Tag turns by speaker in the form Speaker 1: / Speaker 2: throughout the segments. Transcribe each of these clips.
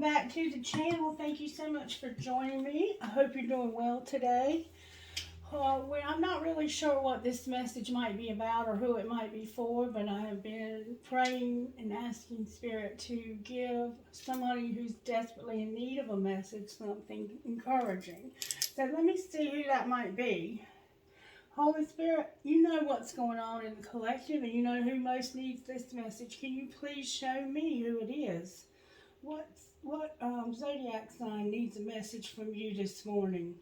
Speaker 1: back to the channel. Thank you so much for joining me. I hope you're doing well today. I'm not really sure what this message might be about or who it might be for, but I have been praying and asking Spirit to give somebody who's desperately in need of a message something encouraging. So let me see who that might be. Holy Spirit, you know what's going on in the collective, and you know who most needs this message. Can you please show me who it is? What zodiac sign needs a message from you this morning?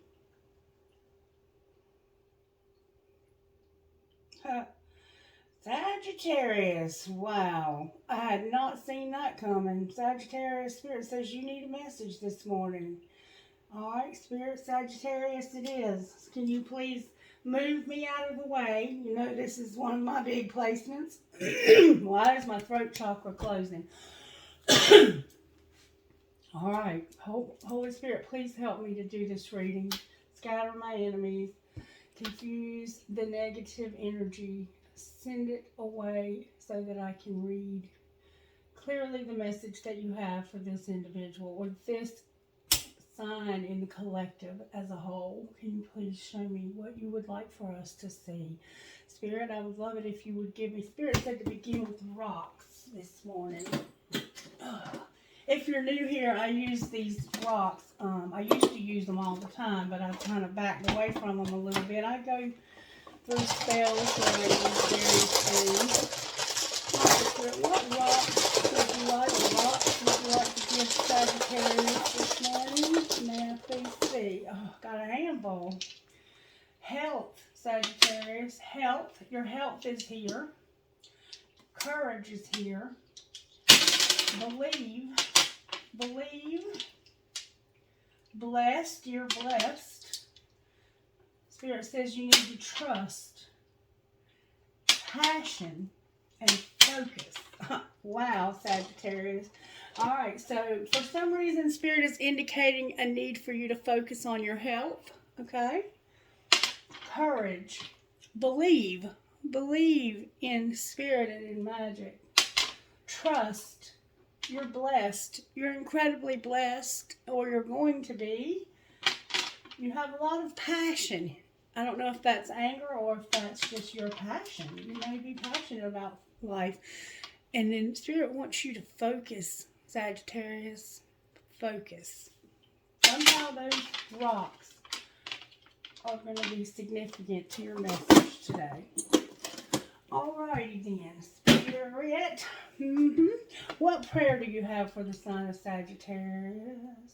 Speaker 1: Sagittarius. Wow. I had not seen that coming. Sagittarius, Spirit says you need a message this morning. Alright, Spirit, Sagittarius it is. Can you please move me out of the way? You know this is one of my big placements. Why is my throat chakra closing? Alright, Holy Spirit, please help me to do this reading. Scatter my enemies. Confuse the negative energy. Send it away so that I can read clearly the message that you have for this individual or this sign in the collective as a whole. Can you please show me what you would like for us to see? Spirit, I would love it if you would give me. Spirit said to begin with rocks this morning. If you're new here, I use these rocks. I used to use them all the time, but I've kind of backed away from them a little bit. I go through spells where I use various things. What rocks would you like? What rocks would you like to give Sagittarius this morning? May I please see? Oh, got a handful. Health, Sagittarius. Health. Your health is here. Courage is here. Believe. Blessed, you're blessed. Spirit says you need to trust, passion, and focus. Wow, Sagittarius. Alright, so for some reason, Spirit is indicating a need for you to focus on your health. Okay? Courage. Believe in Spirit and in magic. Trust. You're blessed. You're incredibly blessed, or you're going to be. You have a lot of passion. I don't know if that's anger or if that's just your passion. You may be passionate about life. And then Spirit wants you to focus, Sagittarius. Focus. Somehow those rocks are going to be significant to your message today. Alrighty then, Spirit. What prayer do you have for the sign of Sagittarius?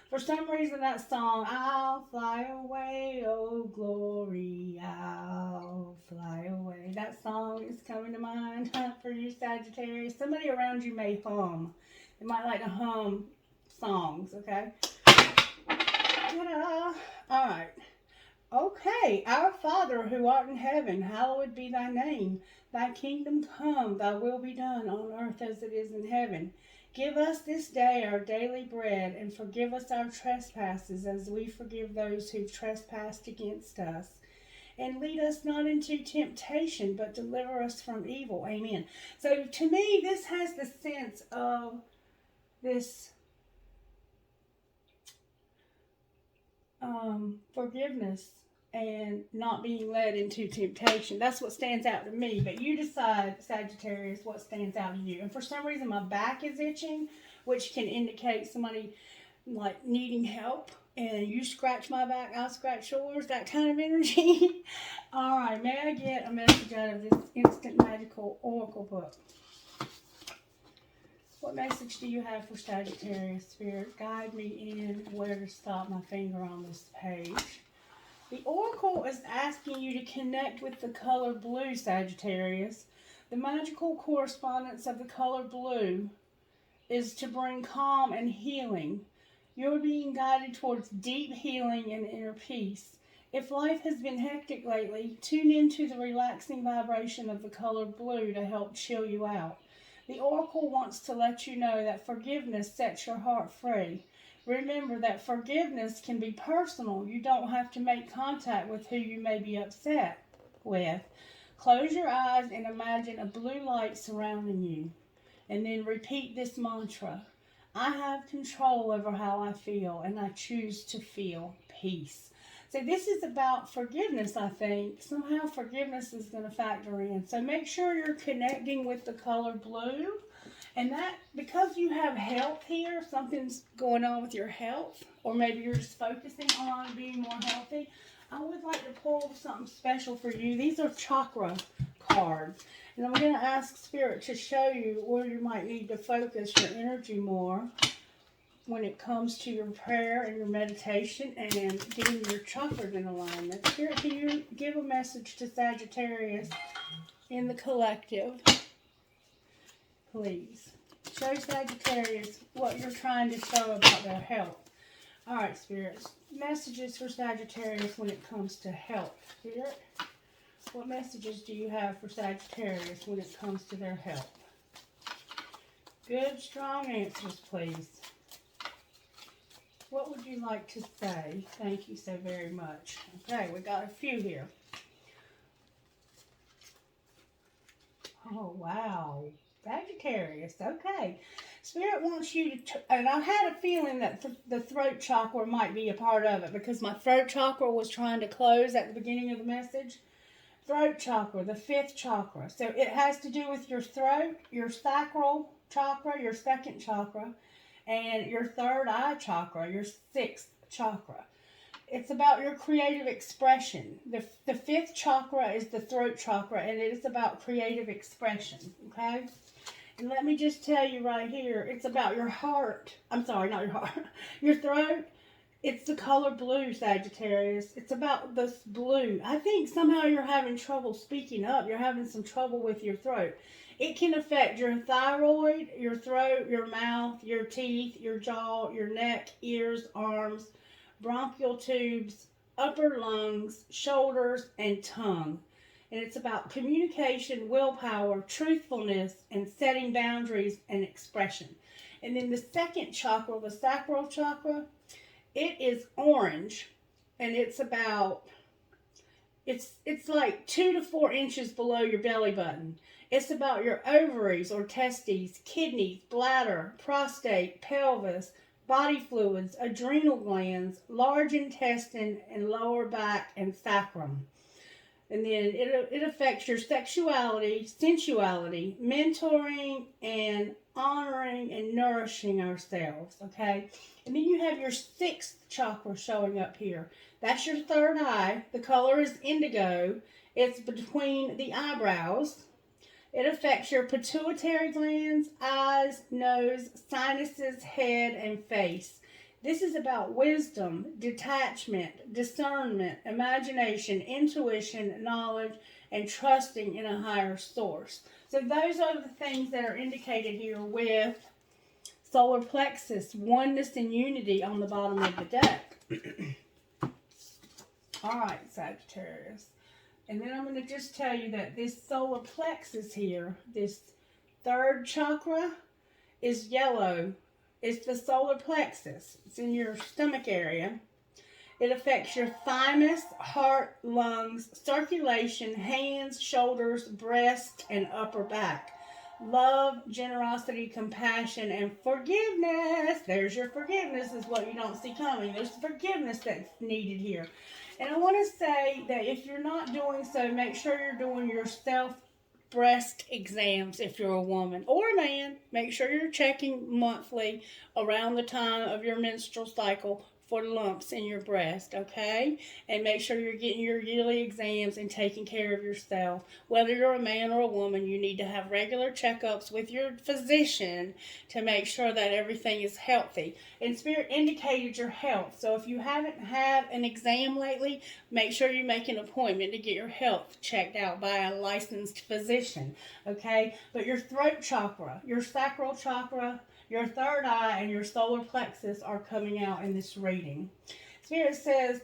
Speaker 1: For some reason that song, I'll fly away, oh glory, I'll fly away. That song is coming to mind for you, Sagittarius. Somebody around you may hum. They might like to hum songs, okay? Ta-da! Alright. Okay, our Father who art in heaven, hallowed be thy name. Thy kingdom come, thy will be done on earth as it is in heaven. Give us this day our daily bread, and forgive us our trespasses as we forgive those who've trespassed against us. And lead us not into temptation, but deliver us from evil. Amen. So to me, this has the sense of this forgiveness and not being led into temptation. That's what stands out to me. But you decide, Sagittarius, what stands out to you. And for some reason, my back is itching, which can indicate somebody like needing help. And you scratch my back, I'll scratch yours. That kind of energy. All right, may I get a message out of this Instant Magical Oracle book? What message do you have for Sagittarius, Spirit? Guide me in where to stop my finger on this page. The Oracle is asking you to connect with the color blue, Sagittarius. The magical correspondence of the color blue is to bring calm and healing. You're being guided towards deep healing and inner peace. If life has been hectic lately, tune into the relaxing vibration of the color blue to help chill you out. The Oracle wants to let you know that forgiveness sets your heart free. Remember that forgiveness can be personal. You don't have to make contact with who you may be upset with. Close your eyes and imagine a blue light surrounding you. And then repeat this mantra. I have control over how I feel, and I choose to feel peace. So this is about forgiveness, I think. Somehow forgiveness is going to factor in. So make sure you're connecting with the color blue. And that, because you have health here, something's going on with your health, or maybe you're just focusing on being more healthy, I would like to pull something special for you. These are chakra cards. And I'm going to ask Spirit to show you where you might need to focus your energy more when it comes to your prayer and your meditation and getting your chakras in alignment. Spirit, can you give a message to Sagittarius in the collective? Please. Show Sagittarius what you're trying to show about their health. All right, Spirits. Messages for Sagittarius when it comes to health. Spirit, what messages do you have for Sagittarius when it comes to their health? Good, strong answers, please. What would you like to say? Thank you so very much. Okay, we got a few here. Oh, wow. Sagittarius, okay. Spirit wants you to, and I had a feeling that the throat chakra might be a part of it because my throat chakra was trying to close at the beginning of the message. Throat chakra, the 5th chakra. So it has to do with your throat, your sacral chakra, your 2nd chakra, and your 3rd eye chakra, your 6th chakra. It's about your creative expression. The 5th chakra is the throat chakra, and it is about creative expression, okay? And let me just tell you right here, it's about your heart. I'm sorry, not your heart. Your throat. It's the color blue, Sagittarius. It's about this blue. I think somehow you're having trouble speaking up. You're having some trouble with your throat. It can affect your thyroid, your throat, your mouth, your teeth, your jaw, your neck, ears, arms, bronchial tubes, upper lungs, shoulders, and tongue. And it's about communication, willpower, truthfulness, and setting boundaries and expression. And then the 2nd chakra, the sacral chakra, it is orange, and it's about, it's like 2 to 4 inches below your belly button. It's about your ovaries or testes, kidneys, bladder, prostate, pelvis, body fluids, adrenal glands, large intestine, and lower back and sacrum. And then it affects your sexuality, sensuality, mentoring, and honoring and nourishing ourselves, okay? And then you have your 6th chakra showing up here. That's your 3rd eye. The color is indigo. It's between the eyebrows. It affects your pituitary glands, eyes, nose, sinuses, head, and face. This is about wisdom, detachment, discernment, imagination, intuition, knowledge, and trusting in a higher source. So those are the things that are indicated here with solar plexus, oneness and unity on the bottom of the deck. All right, Sagittarius. And then I'm going to just tell you that this solar plexus here, this 3rd chakra, is yellow. It's the solar plexus. It's in your stomach area. It affects your thymus, heart, lungs, circulation, hands, shoulders, breast, and upper back. Love, generosity, compassion, and forgiveness. There's your forgiveness is what you don't see coming. There's forgiveness that's needed here. And I want to say that if you're not doing so, make sure you're doing your breast exams if you're a woman or a man. Make sure you're checking monthly around the time of your menstrual cycle for lumps in your breast, okay? And make sure you're getting your yearly exams and taking care of yourself. Whether you're a man or a woman, you need to have regular checkups with your physician to make sure that everything is healthy. And Spirit indicated your health. So if you haven't had an exam lately, make sure you make an appointment to get your health checked out by a licensed physician, okay? But your throat chakra, your sacral chakra, your 3rd eye, and your solar plexus are coming out in this reading. Spirit says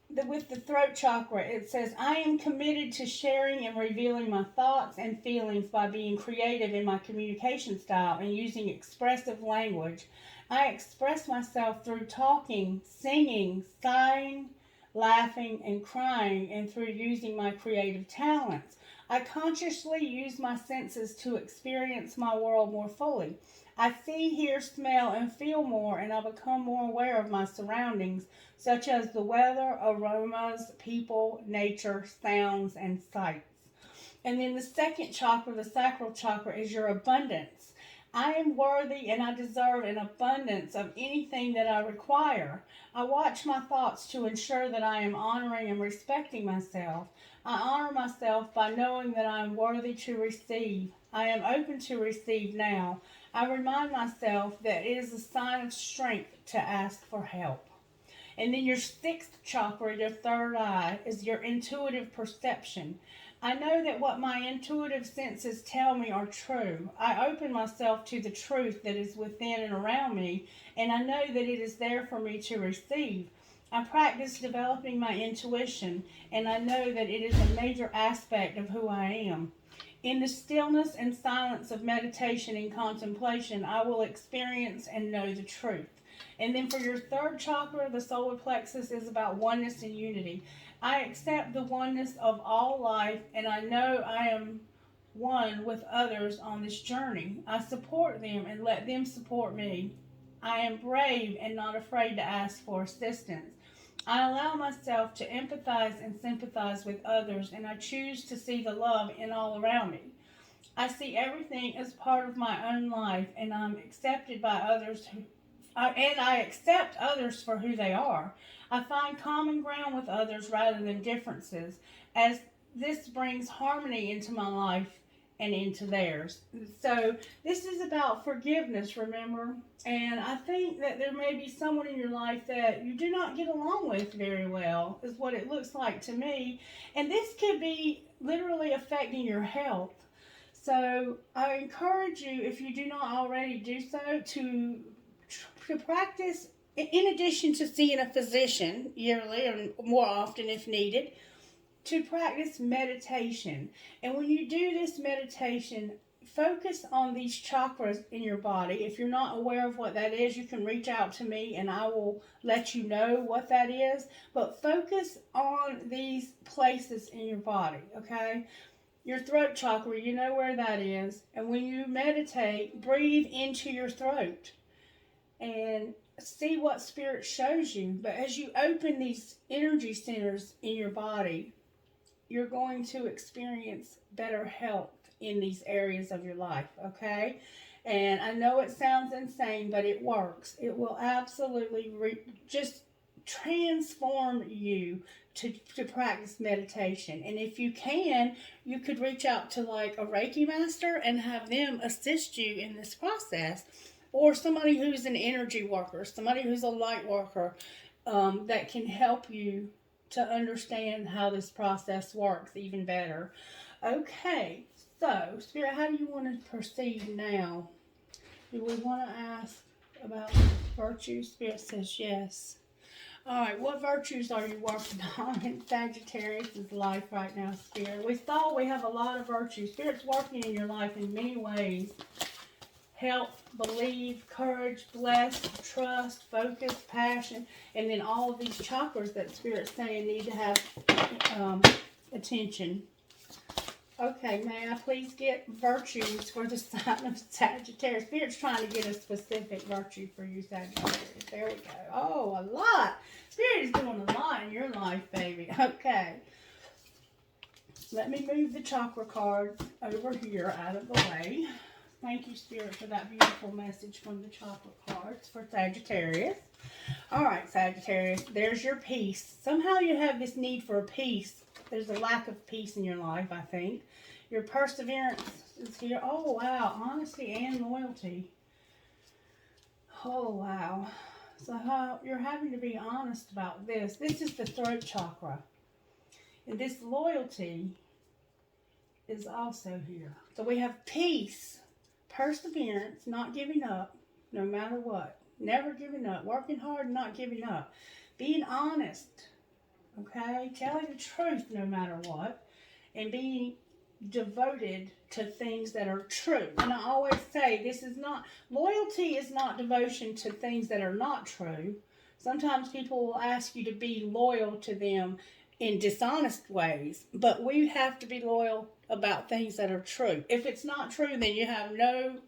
Speaker 1: that with the throat chakra, it says, I am committed to sharing and revealing my thoughts and feelings by being creative in my communication style and using expressive language. I express myself through talking, singing, sighing, laughing, and crying, and through using my creative talents. I consciously use my senses to experience my world more fully. I see, hear, smell, and feel more, and I become more aware of my surroundings, such as the weather, aromas, people, nature, sounds, and sights. And then the second chakra, the sacral chakra, is your abundance. I am worthy and I deserve an abundance of anything that I require. I watch my thoughts to ensure that I am honoring and respecting myself. I honor myself by knowing that I am worthy to receive. I am open to receive now. I remind myself that it is a sign of strength to ask for help. And then your sixth chakra, your third eye, is your intuitive perception. I know that what my intuitive senses tell me are true. I open myself to the truth that is within and around me, and I know that it is there for me to receive. I practice developing my intuition, and I know that it is a major aspect of who I am. In the stillness and silence of meditation and contemplation, I will experience and know the truth. And then for your third chakra, the solar plexus, is about oneness and unity. I accept the oneness of all life, and I know I am one with others on this journey. I support them and let them support me. I am brave and not afraid to ask for assistance. I allow myself to empathize and sympathize with others, and I choose to see the love in all around me. I see everything as part of my own life, and I'm accepted by others and I accept others for who they are. I find common ground with others rather than differences, as this brings harmony into my life and into theirs. So this is about forgiveness, remember? And I think that there may be someone in your life that you do not get along with very well, is what it looks like to me. And this could be literally affecting your health. So I encourage you, if you do not already do so, to practice, in addition to seeing a physician yearly or more often if needed, to practice meditation. And when you do this meditation, focus on these chakras in your body. If you're not aware of what that is, you can reach out to me and I will let you know what that is. But focus on these places in your body, okay? Your throat chakra, you know where that is. And when you meditate, breathe into your throat and see what spirit shows you. But as you open these energy centers in your body, you're going to experience better health in these areas of your life, okay? And I know it sounds insane, but it works. It will absolutely just transform you to practice meditation. And if you can, you could reach out to like a Reiki master and have them assist you in this process. Or somebody who's an energy worker, somebody who's a light worker, that can help you to understand how this process works even better. Okay, so Spirit, how do you want to proceed now? Do we want to ask about virtues? Spirit says yes. All right, what virtues are you working on in Sagittarius' life right now, Spirit? We saw we have a lot of virtues. Spirit's working in your life in many ways. Help, believe, courage, bless, trust, focus, passion, and then all of these chakras that Spirit's saying need to have attention. Okay, may I please get virtues for the sign of Sagittarius? Spirit's trying to get a specific virtue for you, Sagittarius. There we go. Oh, a lot. Spirit is doing a lot in your life, baby. Okay. Let me move the chakra card over here out of the way. Thank you, Spirit, for that beautiful message from the chakra cards for Sagittarius. All right, Sagittarius, there's your peace. Somehow you have this need for peace. There's a lack of peace in your life, I think. Your perseverance is here. Oh, wow. Honesty and loyalty. Oh, wow. So you're having to be honest about this. This is the throat chakra. And this loyalty is also here. So we have peace. Perseverance, not giving up, no matter what. Never giving up. Working hard, not giving up. Being honest, okay? Telling the truth no matter what. And being devoted to things that are true. And I always say, loyalty is not devotion to things that are not true. Sometimes people will ask you to be loyal to them in dishonest ways. But we have to be loyal about things that are true. If it's not true, then you have no,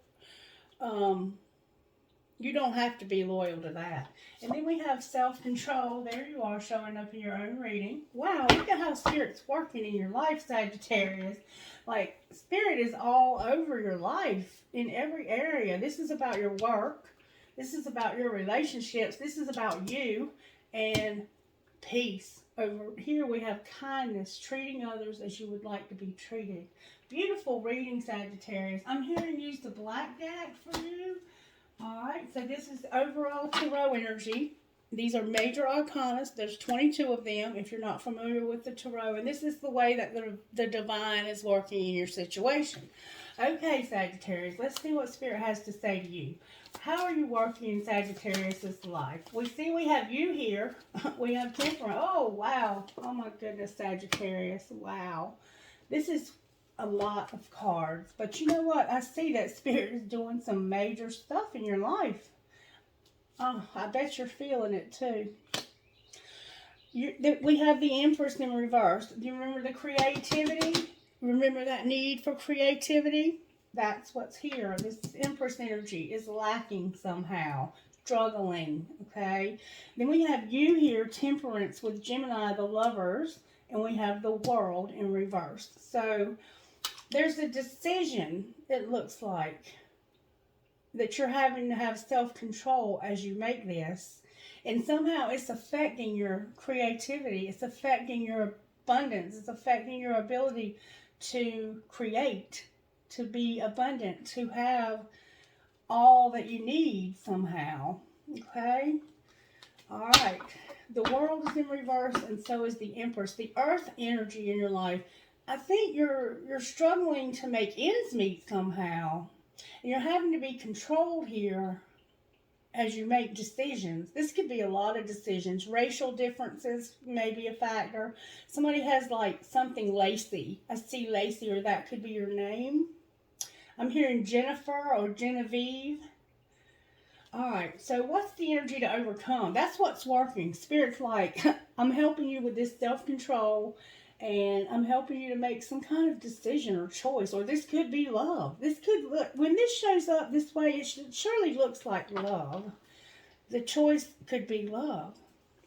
Speaker 1: you don't have to be loyal to that. And then we have self-control. There you are, showing up in your own reading. Wow, look at how Spirit's working in your life, Sagittarius. Like, Spirit is all over your life in every area. This is about your work. This is about your relationships. This is about you and peace. Over here we have kindness, treating others as you would like to be treated. Beautiful reading, Sagittarius. I'm hearing use the black deck for you. Alright, so this is overall tarot energy. These are major arcana. There's 22 of them if you're not familiar with the tarot. And this is the way that the divine is working in your situation. Okay, Sagittarius, let's see what Spirit has to say to you. How are you working in Sagittarius' life? We see we have you here. We have Temperance. Oh, wow. Oh, my goodness, Sagittarius. Wow. This is a lot of cards. But you know what? I see that Spirit is doing some major stuff in your life. Oh, I bet you're feeling it too. We have the Empress in reverse. Do you remember the creativity? Remember that need for creativity? That's what's here. This Empress energy is lacking somehow. Struggling, okay? Then we have you here, Temperance, with Gemini, the Lovers. And we have the World in reverse. So there's a decision, it looks like, that you're having to have self-control as you make this. And somehow it's affecting your creativity. It's affecting your abundance. It's affecting your ability to create, to be abundant, to have all that you need somehow. Okay? All right. The World is in reverse, and so is the Empress. The Earth energy in your life. I think you're struggling to make ends meet somehow. And you're having to be controlled here as you make decisions. This could be a lot of decisions. Racial differences may be a factor. Somebody has like something Lacey. I see Lacey, or that could be your name. I'm hearing Jennifer or Genevieve. Alright, so what's the energy to overcome? That's what's working. Spirit's like, I'm helping you with this self-control, and I'm helping you to make some kind of decision or choice. Or this could be love. This could look, when this shows up this way, it surely looks like love. The choice could be love.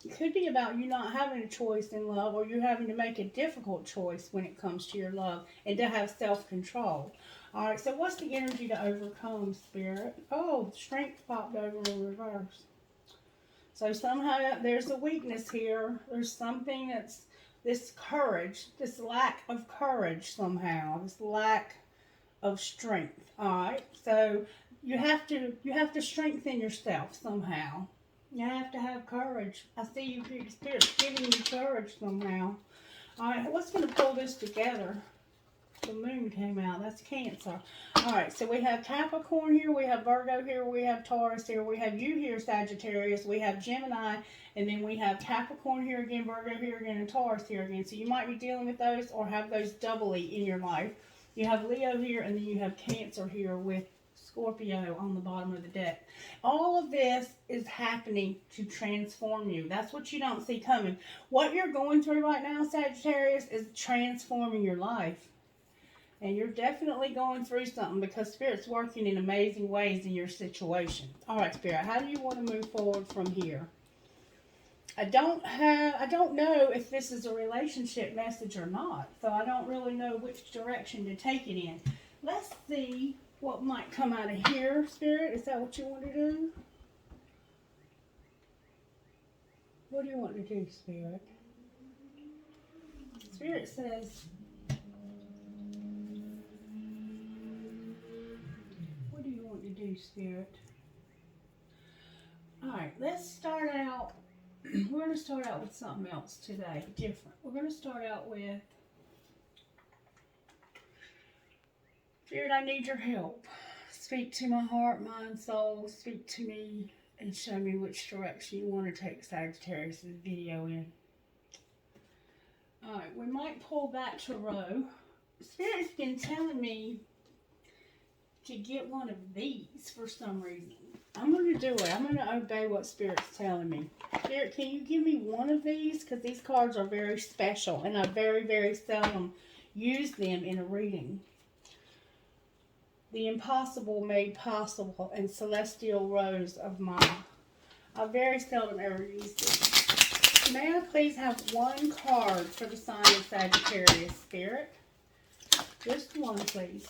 Speaker 1: It could be about you not having a choice in love, or you having to make a difficult choice when it comes to your love, and to have self-control. Alright, so what's the energy to overcome, Spirit? Oh, Strength popped over in reverse. So somehow there's a weakness here. There's something that's this courage, this lack of courage somehow, this lack of strength. Alright, so you have to strengthen yourself somehow. You have to have courage. I see you, Spirit's giving you courage somehow. Alright, what's going to pull this together? The moon came out. That's Cancer. Alright, so we have Capricorn here, we have Virgo here, we have Taurus here, we have you here, Sagittarius, we have Gemini, and then we have Capricorn here again, Virgo here again, and Taurus here again. So you might be dealing with those, or have those doubly in your life. You have Leo here, and then you have Cancer here with Scorpio on the bottom of the deck. All of this is happening to transform you. That's what you don't see coming. What you're going through right now, Sagittarius, is transforming your life. And you're definitely going through something, because Spirit's working in amazing ways in your situation. Alright, Spirit, how do you want to move forward from here? I don't know if this is a relationship message or not. So I don't really know which direction to take it in. Let's see what might come out of here, Spirit. Is that what you want to do? What do you want to do, Spirit? Spirit says, what do you want to do, Spirit? Alright, let's start out. We're going to start out with something else today, different. We're going to start out with, Spirit, I need your help. Speak to my heart, mind, soul. Speak to me and show me which direction you want to take Sagittarius' video in. Alright, we might pull that tarot. Spirit's been telling me to get one of these for some reason. I'm going to do it. I'm going to obey what Spirit's telling me. Spirit, can you give me one of these? Because these cards are very special, and I very, very seldom use them in a reading. The impossible made possible and celestial rose of mine. I very seldom ever use this. May I please have one card for the sign of Sagittarius, Spirit? Just one, please.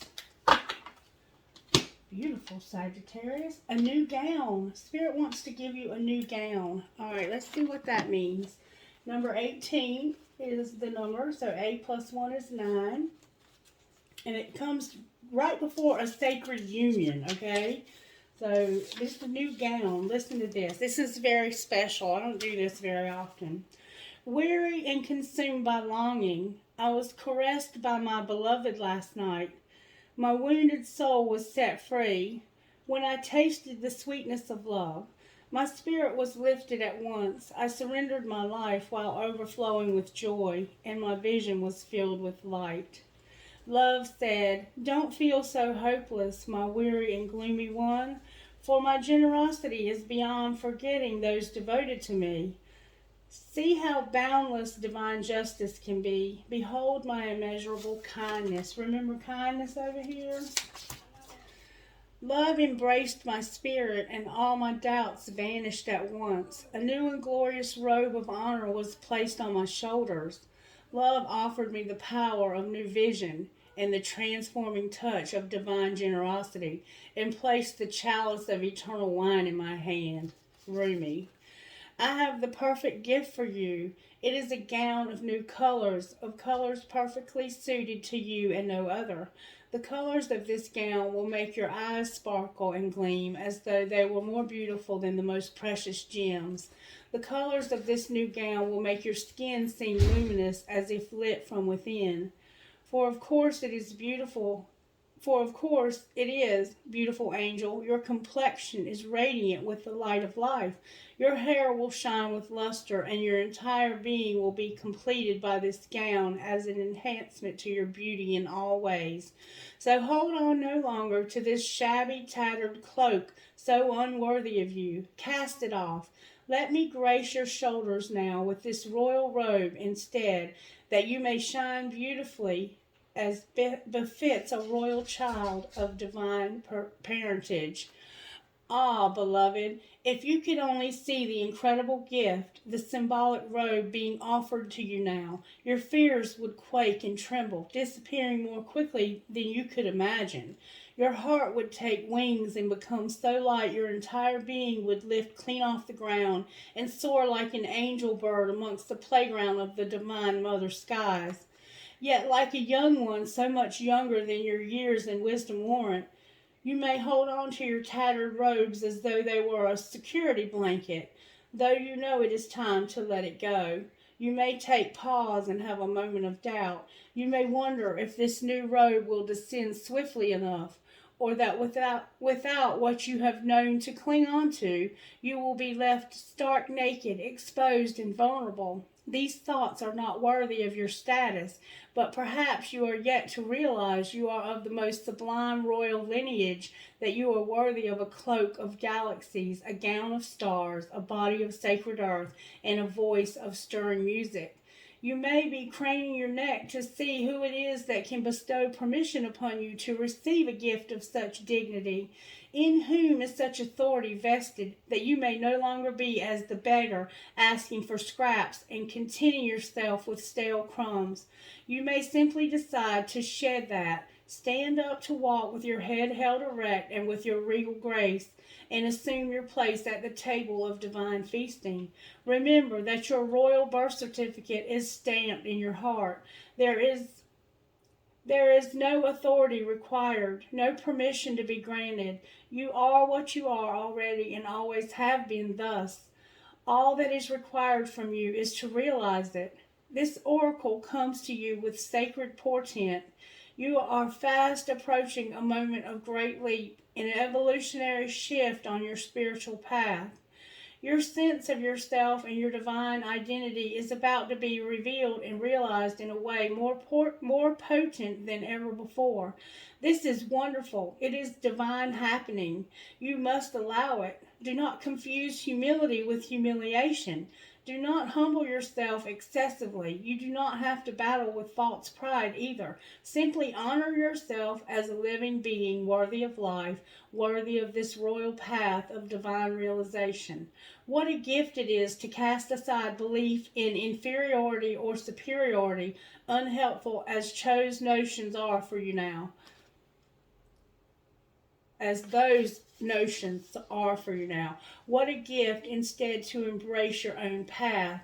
Speaker 1: Beautiful, Sagittarius. A new gown. Spirit wants to give you a new gown. All right, let's see what that means. Number 18 is the number, so 8 plus 1 is 9. And it comes right before a sacred union, okay? So this is a new gown. Listen to this. This is very special. I don't do this very often. Weary and consumed by longing, I was caressed by my beloved last night. My wounded soul was set free when I tasted the sweetness of love. My spirit was lifted at once. I surrendered my life while overflowing with joy, and my vision was filled with light. Love said, "Don't feel so hopeless, my weary and gloomy one, for my generosity is beyond forgetting those devoted to me. See how boundless divine justice can be. Behold my immeasurable kindness." Remember kindness over here? Love embraced my spirit, and all my doubts vanished at once. A new and glorious robe of honor was placed on my shoulders. Love offered me the power of new vision and the transforming touch of divine generosity, and placed the chalice of eternal wine in my hand. Rumi. I have the perfect gift for you. It is a gown of new colors, of colors perfectly suited to you and no other. The colors of this gown will make your eyes sparkle and gleam as though they were more beautiful than the most precious gems. The colors of this new gown will make your skin seem luminous as if lit from within. For of course it is, beautiful angel. Your complexion is radiant with the light of life. Your hair will shine with luster, and your entire being will be completed by this gown as an enhancement to your beauty in all ways. So hold on no longer to this shabby, tattered cloak so unworthy of you. Cast it off. Let me grace your shoulders now with this royal robe instead, that you may shine beautifully as befits a royal child of divine parentage. Ah, beloved, if you could only see the incredible gift, the symbolic robe being offered to you now, your fears would quake and tremble, disappearing more quickly than you could imagine. Your heart would take wings and become so light your entire being would lift clean off the ground and soar like an angel bird amongst the playground of the divine mother skies. Yet like a young one, so much younger than your years and wisdom warrant, you may hold on to your tattered robes as though they were a security blanket, though you know it is time to let it go. You may take pause and have a moment of doubt. You may wonder if this new robe will descend swiftly enough, or that without what you have known to cling on to, you will be left stark naked, exposed, and vulnerable. These thoughts are not worthy of your status, but perhaps you are yet to realize you are of the most sublime royal lineage, that you are worthy of a cloak of galaxies, a gown of stars, a body of sacred earth, and a voice of stirring music. You may be craning your neck to see who it is that can bestow permission upon you to receive a gift of such dignity. In whom is such authority vested that you may no longer be as the beggar asking for scraps and contenting yourself with stale crumbs. You may simply decide to shed that, stand up to walk with your head held erect and with your regal grace, and assume your place at the table of divine feasting. Remember that your royal birth certificate is stamped in your heart. There is no authority required, no permission to be granted. You are what you are already and always have been thus. All that is required from you is to realize it. This oracle comes to you with sacred portent. You are fast approaching a moment of great leap, an evolutionary shift on your spiritual path. Your sense of yourself and your divine identity is about to be revealed and realized in a way more potent than ever before. This is wonderful. It is divine happening. You must allow it. Do not confuse humility with humiliation. Do not humble yourself excessively. You do not have to battle with false pride either. Simply honor yourself as a living being worthy of life, worthy of this royal path of divine realization. What a gift it is to cast aside belief in inferiority or superiority, unhelpful as chose notions are for you now. As those notions are for you now. What a gift instead to embrace your own path,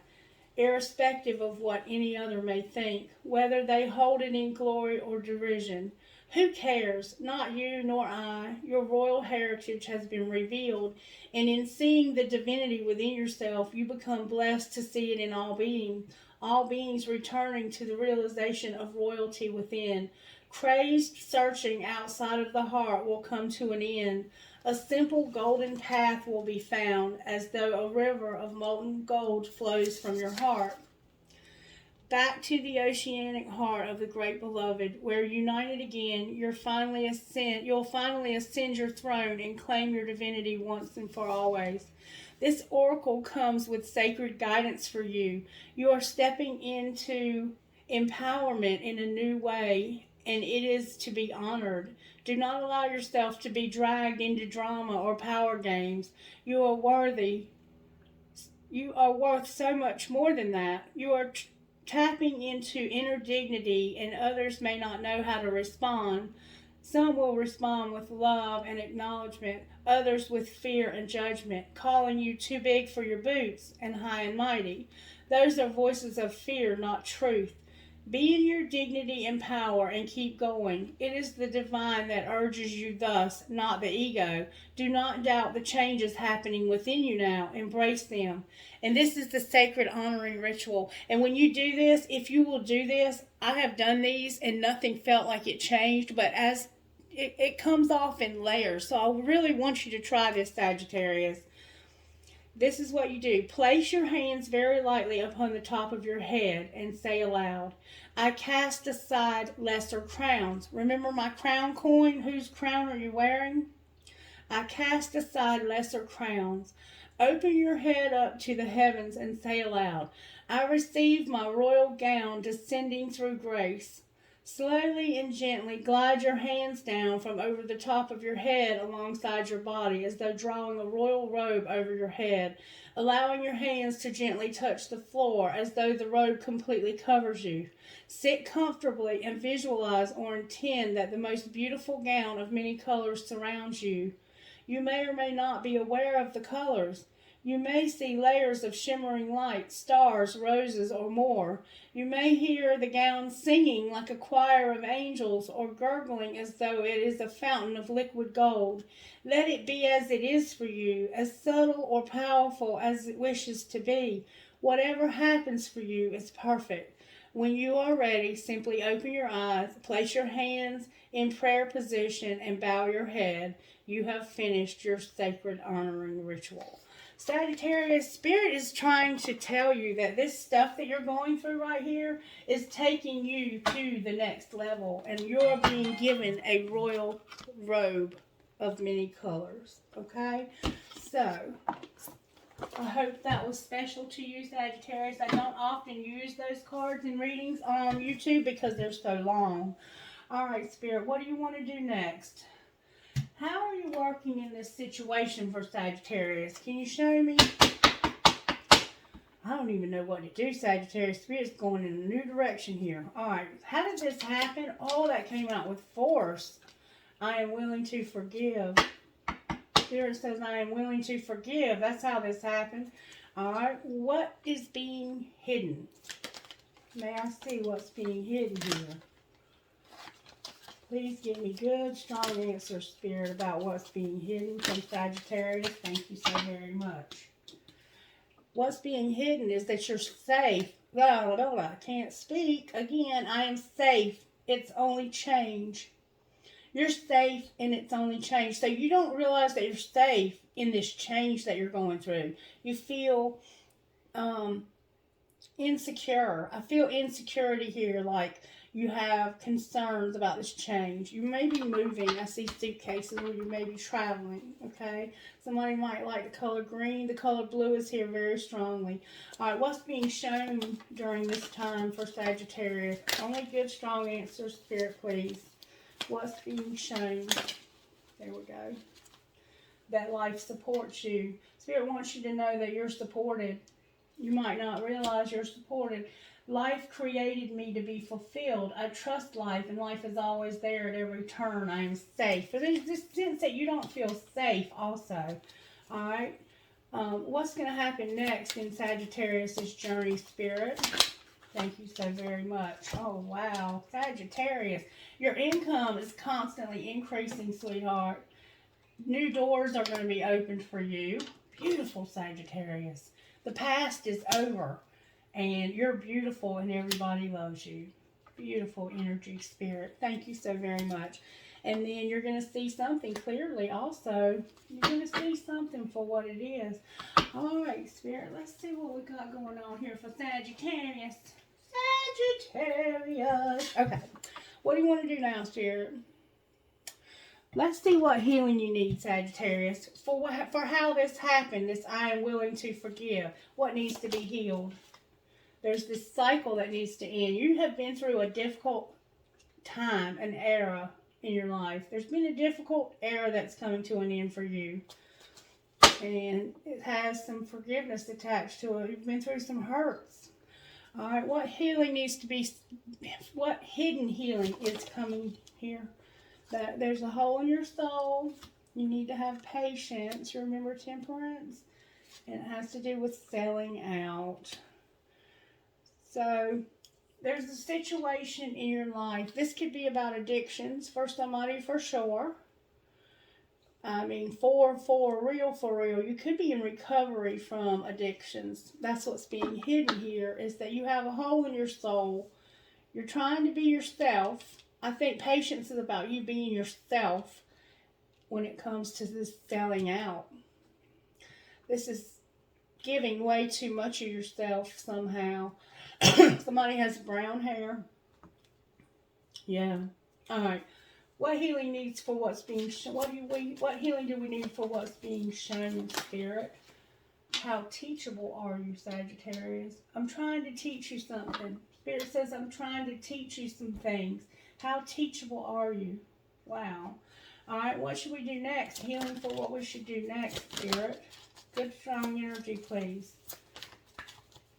Speaker 1: irrespective of what any other may think, whether they hold it in glory or derision. Who cares? Not you nor I. Your royal heritage has been revealed, and in seeing the divinity within yourself, you become blessed to see it in all beings returning to the realization of royalty within. Crazed searching outside of the heart will come to an end. A simple golden path will be found, as though a river of molten gold flows from your heart. Back to the oceanic heart of the great beloved, where united again, you'll finally ascend your throne and claim your divinity once and for always. This oracle comes with sacred guidance for you. You are stepping into empowerment in a new way, and it is to be honored. Do not allow yourself to be dragged into drama or power games. You are worthy. You are worth so much more than that. You are tapping into inner dignity, and others may not know how to respond. Some will respond with love and acknowledgement, others with fear and judgment, calling you too big for your boots and high and mighty. Those are voices of fear, not truth. Be in your dignity and power and keep going. It is the divine that urges you thus, not the ego. Do not doubt the changes happening within you now. Embrace them. And this is the sacred honoring ritual. And when you do this, if you will do this, I have done these and nothing felt like it changed, but as it comes off in layers. So I really want you to try this, Sagittarius. This is what you do. Place your hands very lightly upon the top of your head and say aloud, I cast aside lesser crowns. Remember my crown coin? Whose crown are you wearing? I cast aside lesser crowns. Open your head up to the heavens and say aloud, I receive my royal gown descending through grace. Slowly and gently glide your hands down from over the top of your head alongside your body, as though drawing a royal robe over your head, allowing your hands to gently touch the floor as though the robe completely covers you. Sit comfortably and visualize or intend that the most beautiful gown of many colors surrounds you. You may or may not be aware of the colors. You may see layers of shimmering light, stars, roses, or more. You may hear the gown singing like a choir of angels, or gurgling as though it is a fountain of liquid gold. Let it be as it is for you, as subtle or powerful as it wishes to be. Whatever happens for you is perfect. When you are ready, simply open your eyes, place your hands in prayer position, and bow your head. You have finished your sacred honoring ritual. Sagittarius, Spirit is trying to tell you that this stuff that you're going through right here is taking you to the next level, and you're being given a royal robe of many colors, okay? So, I hope that was special to you, Sagittarius. I don't often use those cards in readings on YouTube because they're so long. All right, Spirit, what do you want to do next? How are you working in this situation for Sagittarius? Can you show me? I don't even know what to do, Sagittarius. Spirit's going in a new direction here. All right, how did this happen? Oh, that came out with force. I am willing to forgive. Spirit says, I am willing to forgive. That's how this happened. All right, what is being hidden? May I see what's being hidden here? Please give me good, strong answers, Spirit, about what's being hidden from Sagittarius. Thank you so very much. What's being hidden is that you're safe. I can't speak. Again, I am safe. It's only change. You're safe and it's only change. So you don't realize that you're safe in this change that you're going through. You feel insecure. I feel insecurity here, like You have concerns about this change. You may be moving. I see suitcases, or you may be traveling, okay? Somebody might like the color green. The color blue is here very strongly. All right, what's being shown during this time for Sagittarius? Only good, strong answers, Spirit, please. What's being shown? There we go. That life supports you. Spirit wants you to know that you're supported. You might not realize you're supported. Life created me to be fulfilled. I trust life, and life is always there at every turn. I am safe. But there's this sense that you don't feel safe also. All right? What's going to happen next in Sagittarius' journey, Spirit? Thank you so very much. Oh, wow. Sagittarius, your income is constantly increasing, sweetheart. New doors are going to be opened for you. Beautiful, Sagittarius. The past is over, and you're beautiful, and everybody loves you. Beautiful energy, Spirit. Thank you so very much. And then you're going to see something clearly also. You're going to see something for what it is. All right, Spirit, let's see what we got going on here for Sagittarius. Sagittarius. Okay, what do you want to do now, Spirit? Let's see what healing you need, Sagittarius. For how this happened, this I am willing to forgive. What needs to be healed? There's this cycle that needs to end. You have been through a difficult time, an era in your life. There's been a difficult era that's coming to an end for you. And it has some forgiveness attached to it. You've been through some hurts. All right, what healing needs to be, what hidden healing is coming here? That there's a hole in your soul. You need to have patience. Remember temperance? And it has to do with selling out. So there's a situation in your life. This could be about addictions for somebody for sure. I mean, for real. You could be in recovery from addictions. That's what's being hidden here, is that you have a hole in your soul. You're trying to be yourself. I think patience is about you being yourself when it comes to this selling out. This is giving way too much of yourself somehow. Somebody has brown hair. Yeah. All right. What healing needs for what's being shown? What healing do we need for what's being shown, Spirit? How teachable are you, Sagittarius? I'm trying to teach you something. Spirit says I'm trying to teach you some things. How teachable are you? Wow. All right, what should we do next? Healing for what we should do next, Spirit. Good, strong energy, please.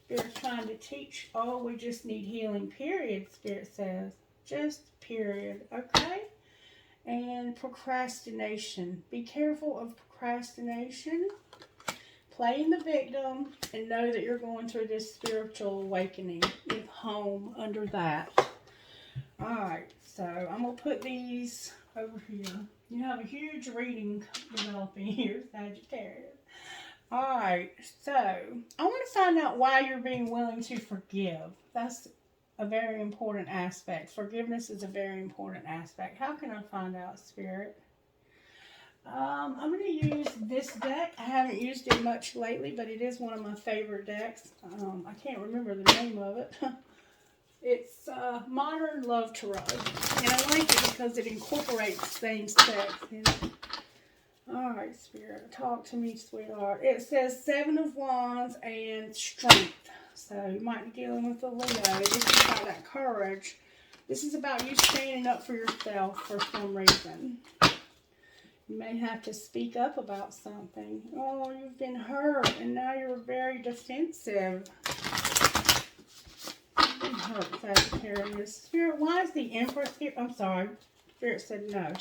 Speaker 1: Spirit's trying to teach. Oh, we just need healing, period, Spirit says. Just period, okay? And procrastination. Be careful of procrastination. Playing the victim, and know that you're going through this spiritual awakening with home under that. Alright, so I'm going to put these over here. You have a huge reading developing here, Sagittarius. Alright, so I want to find out why you're being willing to forgive. That's a very important aspect. Forgiveness is a very important aspect. How can I find out, Spirit? I'm going to use this deck. I haven't used it much lately, but it is one of my favorite decks. I can't remember the name of it. It's Modern Love Tarot, and I like it because it incorporates same-sex in it. All right, Spirit, talk to me, sweetheart. It says 7 of Wands and Strength. So you might be dealing with a Leo. This is about that courage. This is about you standing up for yourself for some reason. You may have to speak up about something. Oh, you've been hurt, and now you're very defensive. Hurt, Sagittarius. Spirit, why is the Empress here? I'm sorry. Spirit said no.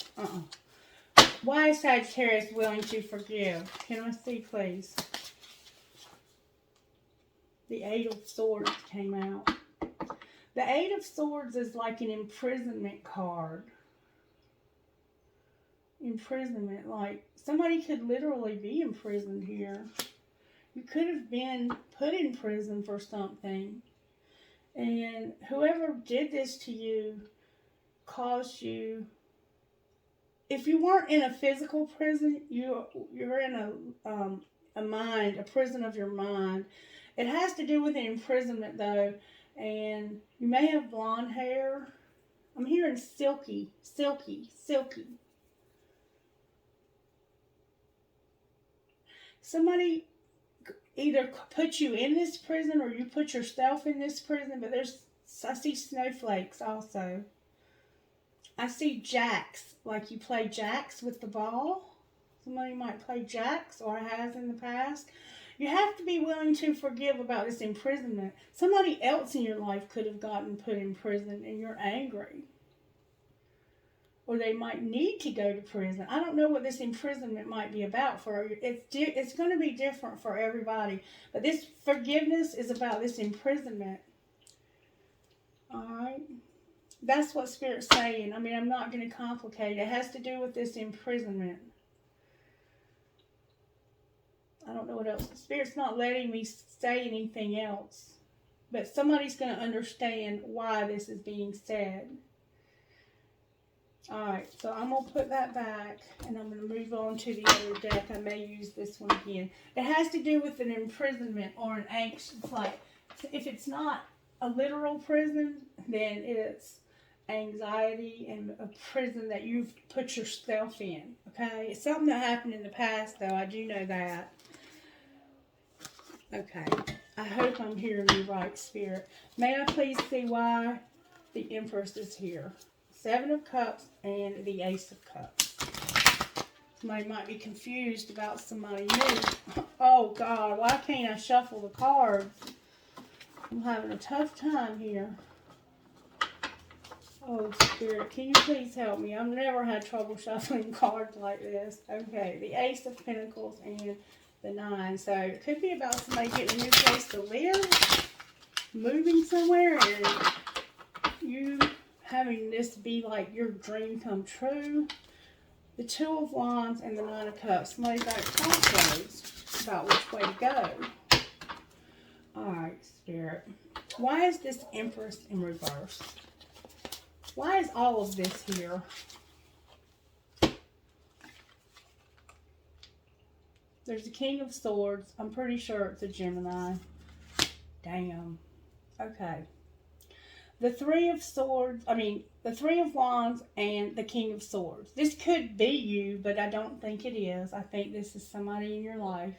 Speaker 1: Why is Sagittarius willing to forgive? Can I see, please? The 8 of Swords came out. The 8 of Swords is like an imprisonment card. Imprisonment, like somebody could literally be imprisoned here. You could have been put in prison for something. And whoever did this to you caused you, if you weren't in a physical prison, you're in a mind, a prison of your mind. It has to do with an imprisonment though, and you may have blonde hair. I'm hearing silky, silky, silky. Somebody either put you in this prison or you put yourself in this prison, but I see snowflakes also. I see jacks, like you play jacks with the ball. Somebody might play jacks or has in the past. You have to be willing to forgive about this imprisonment. Somebody else in your life could have gotten put in prison and you're angry. Or they might need to go to prison. I don't know what this imprisonment might be about for you. It's going to be different for everybody. But this forgiveness is about this imprisonment. All right? That's what Spirit's saying. I mean, I'm not going to complicate it. It has to do with this imprisonment. I don't know what else. Spirit's not letting me say anything else. But somebody's going to understand why this is being said. Alright, so I'm going to put that back, and I'm going to move on to the other deck. I may use this one again. It has to do with an imprisonment or an anxious, like, if it's not a literal prison, then it's anxiety and a prison that you've put yourself in, okay? It's something that happened in the past, though. I do know that. Okay, I hope I'm hearing you right, Spirit. May I please see why the Empress is here? 7 of Cups and the Ace of Cups. Somebody might be confused about somebody new. Oh, God, why can't I shuffle the cards? I'm having a tough time here. Oh, Spirit, can you please help me? I've never had trouble shuffling cards like this. Okay, the Ace of Pentacles and the 9. So it could be about somebody getting a new place to live, moving somewhere, and you having this be like your dream come true. The 2 of Wands and the 9 of Cups. Somebody's got crossroads about which way to go. Alright, Spirit. Why is this Empress in reverse? Why is all of this here? There's the King of Swords. I'm pretty sure it's a Gemini. Damn. Okay. The 3 of Swords, the 3 of Wands and the King of Swords. This could be you, but I don't think it is. I think this is somebody in your life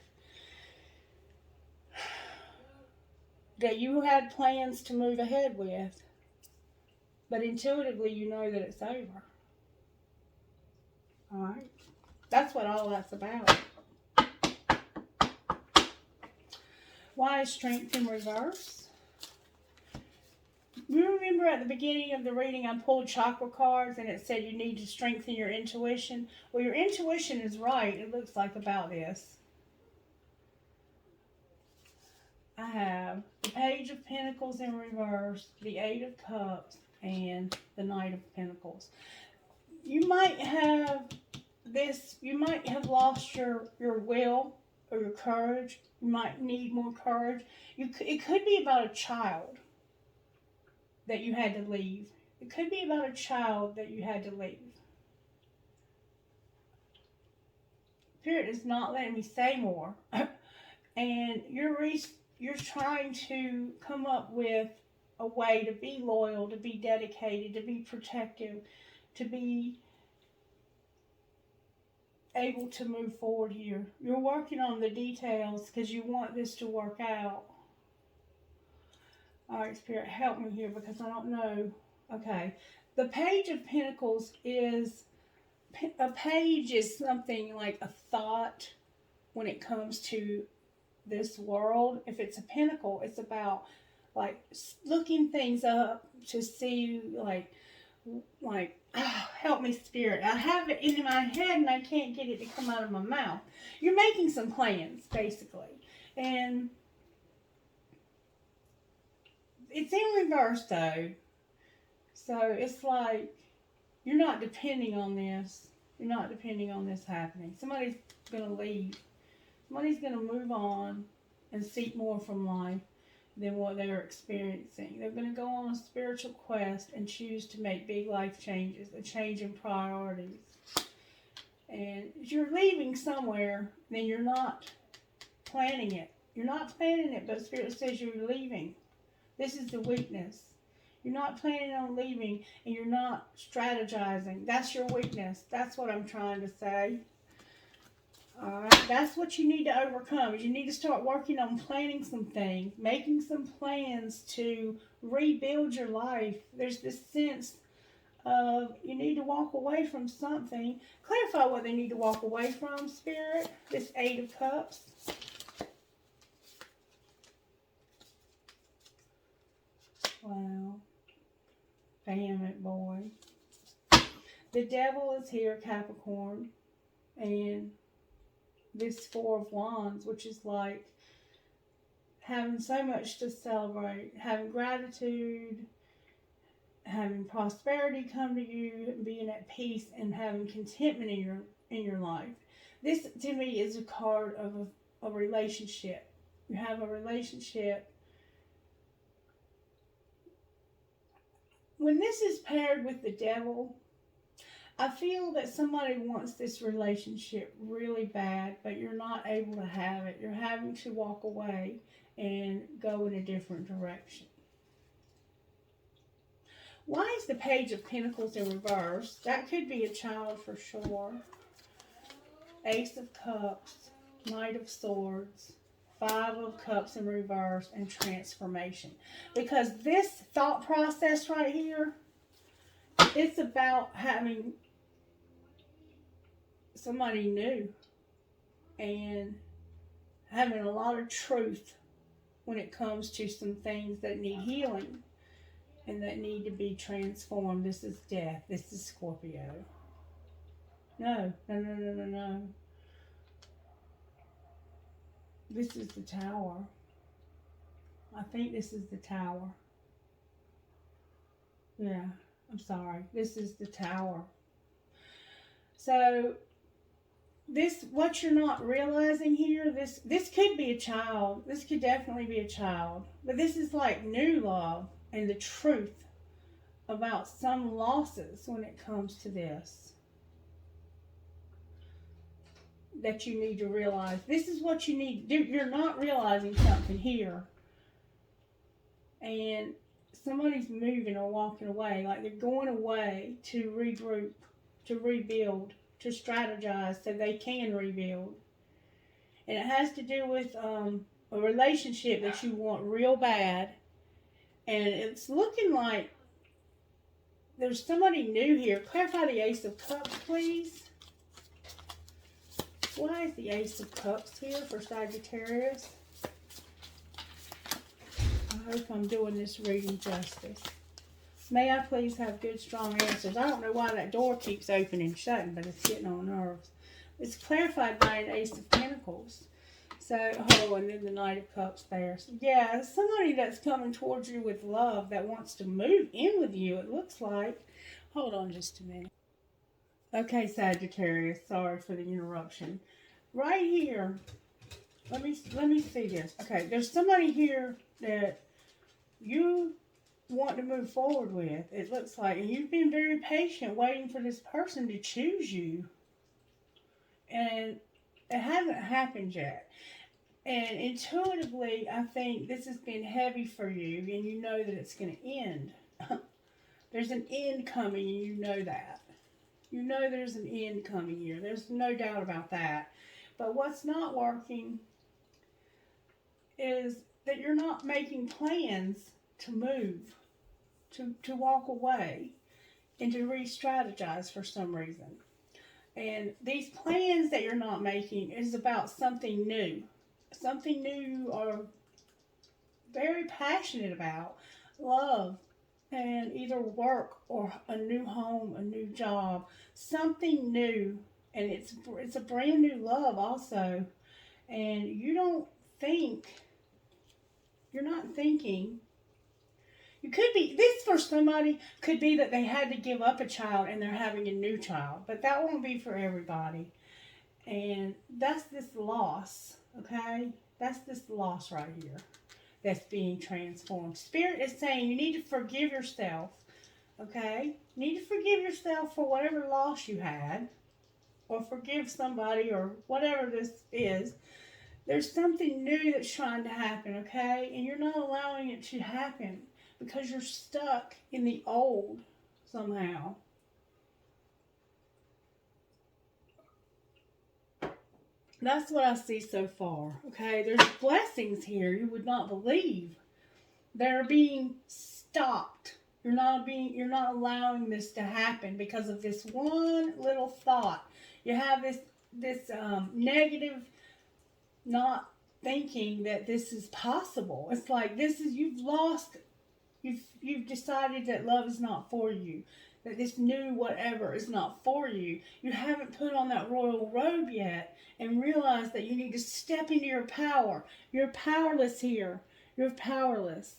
Speaker 1: that you had plans to move ahead with, but intuitively you know that it's over. Alright? That's what all that's about. Why is Strength in reverse? You remember at the beginning of the reading I pulled chakra cards and it said you need to strengthen your intuition? Well, your intuition is right, it looks like, about this. I have the Page of Pentacles in reverse, the 8 of Cups, and the Knight of Pentacles. You might have this, you might have lost your will or your courage. You might need more courage. It could be about a child that you had to leave. It could be about a child that you had to leave. Spirit is not letting me say more. And you're trying to come up with a way to be loyal, to be dedicated, to be protective, to be able to move forward here. You're working on the details because you want this to work out. Alright, Spirit, help me here because I don't know. Okay. The Page of Pentacles is, a page is something like a thought when it comes to this world. If it's a pentacle, it's about like looking things up to see like help me, Spirit. I have it in my head and I can't get it to come out of my mouth. You're making some plans, basically. And it's in reverse, though. So it's like you're not depending on this. You're not depending on this happening. Somebody's going to leave. Somebody's going to move on and seek more from life than what they're experiencing. They're going to go on a spiritual quest and choose to make big life changes, a change in priorities. And if you're leaving somewhere, then you're not planning it. You're not planning it, but Spirit says you're leaving. This is the weakness. You're not planning on leaving, and you're not strategizing. That's your weakness. That's what I'm trying to say. Alright, that's what you need to overcome. Is you need to start working on planning some things, making some plans to rebuild your life. There's this sense of you need to walk away from something. Clarify what they need to walk away from, Spirit. This Eight of Cups. Wow. Damn it, boy. The Devil is here, Capricorn. And this Four of Wands, which is like having so much to celebrate, having gratitude, having prosperity come to you, being at peace, and having contentment in your life. This, to me, is a card of a relationship. You have a relationship. When this is paired with the Devil, I feel that somebody wants this relationship really bad, but you're not able to have it. You're having to walk away and go in a different direction. Why is the Page of Pentacles in reverse? That could be a child for sure. Ace of Cups, Knight of Swords, Five of Cups in reverse, and transformation. Because this thought process right here, it's about having somebody new and having a lot of truth when it comes to some things that need healing and that need to be transformed. This is death. This is Scorpio. No. This is the Tower. I think this is the Tower. Yeah, I'm sorry. This is the Tower. So, this, what you're not realizing here, this could be a child. This could definitely be a child. But this is like new love and the truth about some losses when it comes to this. That you need to realize. This is what you need to do. You're not realizing something here. And somebody's moving or walking away. Like they're going away to regroup, to rebuild, to strategize so they can rebuild. And it has to do with a relationship that you want real bad. And it's looking like there's somebody new here. Clarify the Ace of Cups, please. Why is the Ace of Cups here for Sagittarius? I hope I'm doing this reading justice. May I please have good, strong answers? I don't know why that door keeps opening and shutting, but it's getting on nerves. It's clarified by an Ace of Pentacles. So, oh, and then the Knight of Cups there. So, yeah, somebody that's coming towards you with love that wants to move in with you, it looks like. Hold on just a minute. Okay, Sagittarius, sorry for the interruption. Right here, let me see this. Okay, there's somebody here that you want to move forward with, it looks like. And you've been very patient waiting for this person to choose you. And it hasn't happened yet. And intuitively, I think this has been heavy for you, and you know that it's going to end. There's an end coming, and you know that. You know there's an end coming here. There's no doubt about that. But what's not working is that you're not making plans to move, to walk away, and to re-strategize for some reason. And these plans that you're not making is about something new. Something new you are very passionate about. Love. And either work or a new home, a new job, something new, and it's a brand new love also, and you're not thinking. You could be, this for somebody could be that they had to give up a child and they're having a new child, but that won't be for everybody, and that's this loss, okay? That's this loss right here. That's being transformed. Spirit is saying you need to forgive yourself, okay? You need to forgive yourself for whatever loss you had, or forgive somebody, or whatever this is. There's something new that's trying to happen, okay? And you're not allowing it to happen because you're stuck in the old somehow. That's what I see so far. Okay, there's blessings here you would not believe. They're being stopped. You're not allowing this to happen because of this one little thought. You have this negative, not thinking that this is possible. It's like you've decided that love is not for you, that this new whatever is not for you. You haven't put on that royal robe yet and realized that you need to step into your power. You're powerless here. You're powerless.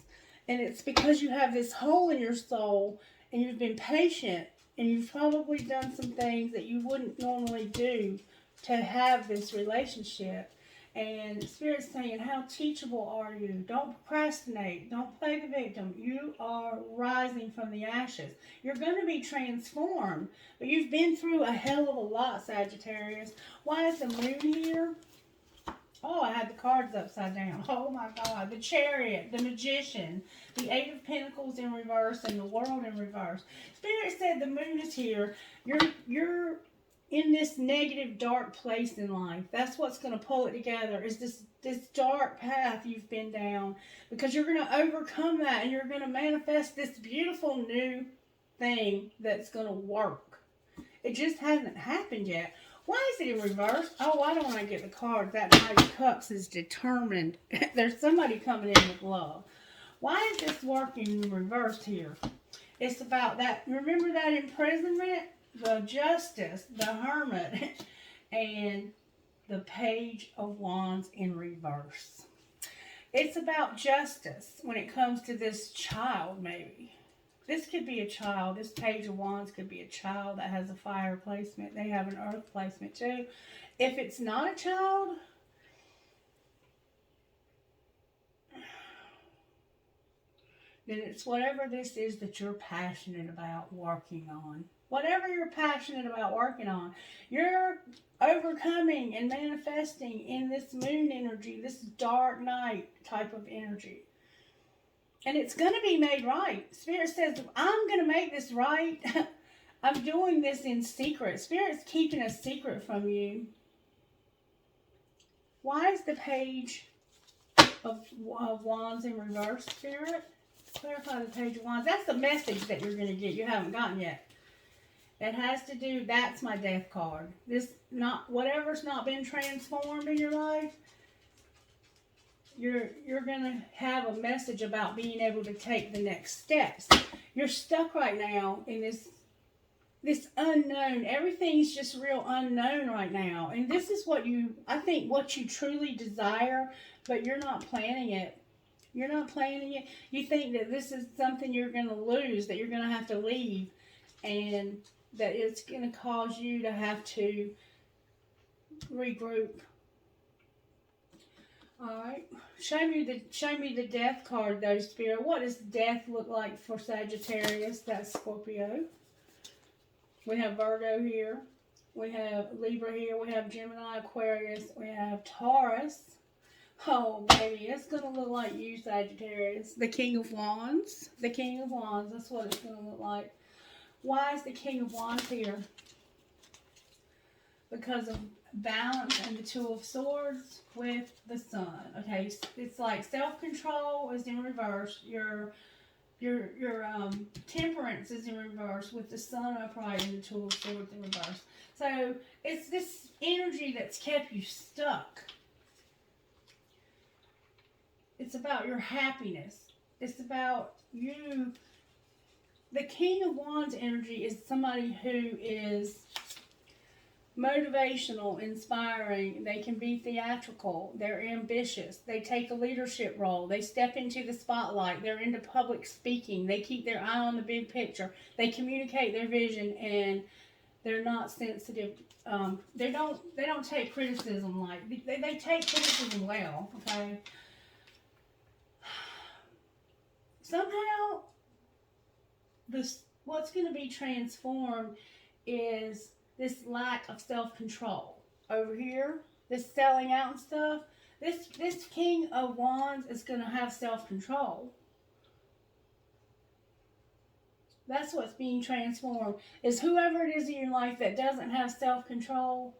Speaker 1: And it's because you have this hole in your soul and you've been patient and you've probably done some things that you wouldn't normally do to have this relationship. And Spirit's saying, how teachable are you? Don't procrastinate. Don't play the victim. You are rising from the ashes. You're going to be transformed. But you've been through a hell of a lot, Sagittarius. Why is the moon here? Oh, I had the cards upside down. Oh my God. The Chariot, the Magician, the Eight of Pentacles in reverse, and the World in reverse. Spirit said the moon is here. You're in this negative, dark place in life. That's what's going to pull it together, is this dark path you've been down. Because you're going to overcome that, and you're going to manifest this beautiful new thing that's going to work. It just hasn't happened yet. Why is it in reverse? Oh, why don't I get the card? That Knight of Cups is determined. There's somebody coming in with love. Why is this working in reverse here? It's about that. Remember that imprisonment? The Justice, the Hermit, and the Page of Wands in reverse. It's about justice when it comes to this child, maybe. This could be a child. This Page of Wands could be a child that has a fire placement. They have an earth placement too. If it's not a child, then it's whatever this is that you're passionate about working on. Whatever you're passionate about working on, you're overcoming and manifesting in this moon energy, this dark night type of energy. And it's going to be made right. Spirit says, I'm going to make this right. I'm doing this in secret. Spirit's keeping a secret from you. Why is the Page of Wands in reverse, Spirit? Clarify the Page of Wands. That's the message that you're going to get. You haven't gotten yet. It has to do, that's my death card. Whatever's not been transformed in your life, you're going to have a message about being able to take the next steps. You're stuck right now in this unknown. Everything's just real unknown right now. And this is what you truly desire, but you're not planning it. You're not planning it. You think that this is something you're going to lose, that you're going to have to leave, and that it's going to cause you to have to regroup. Alright, show me the death card though, Spirit. What does death look like for Sagittarius? That's Scorpio. We have Virgo here. We have Libra here. We have Gemini, Aquarius. We have Taurus. Oh, baby, it's going to look like you, Sagittarius. The King of Wands. The King of Wands. That's what it's going to look like. Why is the King of Wands here? Because of balance and the Two of Swords with the Sun. Okay, it's like self-control is in reverse. Your temperance is in reverse with the Sun upright and the Two of Swords in reverse. So it's this energy that's kept you stuck. It's about your happiness. It's about you. The King of Wands energy is somebody who is motivational, inspiring. They can be theatrical. They're ambitious. They take a leadership role. They step into the spotlight. They're into public speaking. They keep their eye on the big picture. They communicate their vision, and they're not sensitive. They don't take criticism like they take criticism well. Okay. Somehow, what's going to be transformed is this lack of self-control. Over here, this selling out and stuff, this King of Wands is going to have self-control. That's what's being transformed. Is whoever it is in your life that doesn't have self-control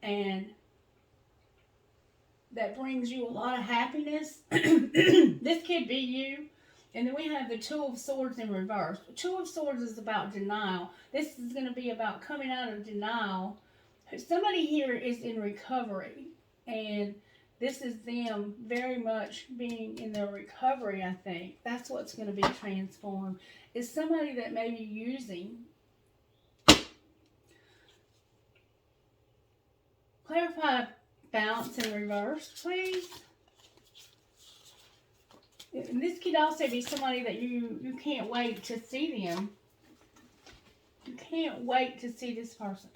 Speaker 1: and that brings you a lot of happiness. This could be you. And then we have the Two of Swords in reverse. The Two of Swords is about denial. This is going to be about coming out of denial. Somebody here is in recovery. And this is them very much being in their recovery, I think. That's what's going to be transformed. Is somebody that may be using. Clarify balance in reverse, please. And this could also be somebody that you can't wait to see them. You can't wait to see this person.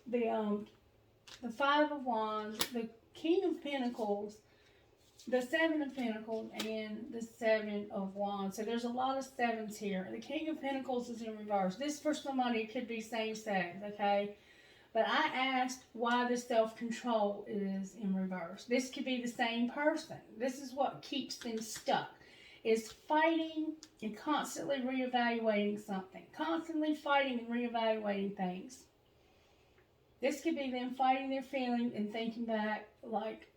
Speaker 1: The Five of Wands, the King of Pentacles, the Seven of Pentacles, and the Seven of Wands. So there's a lot of sevens here. The King of Pentacles is in reverse. This for somebody could be same sex, okay? But I asked why the self-control is in reverse. This could be the same person. This is what keeps them stuck. Is fighting and constantly reevaluating something. Constantly fighting and reevaluating things. This could be them fighting their feelings and thinking back like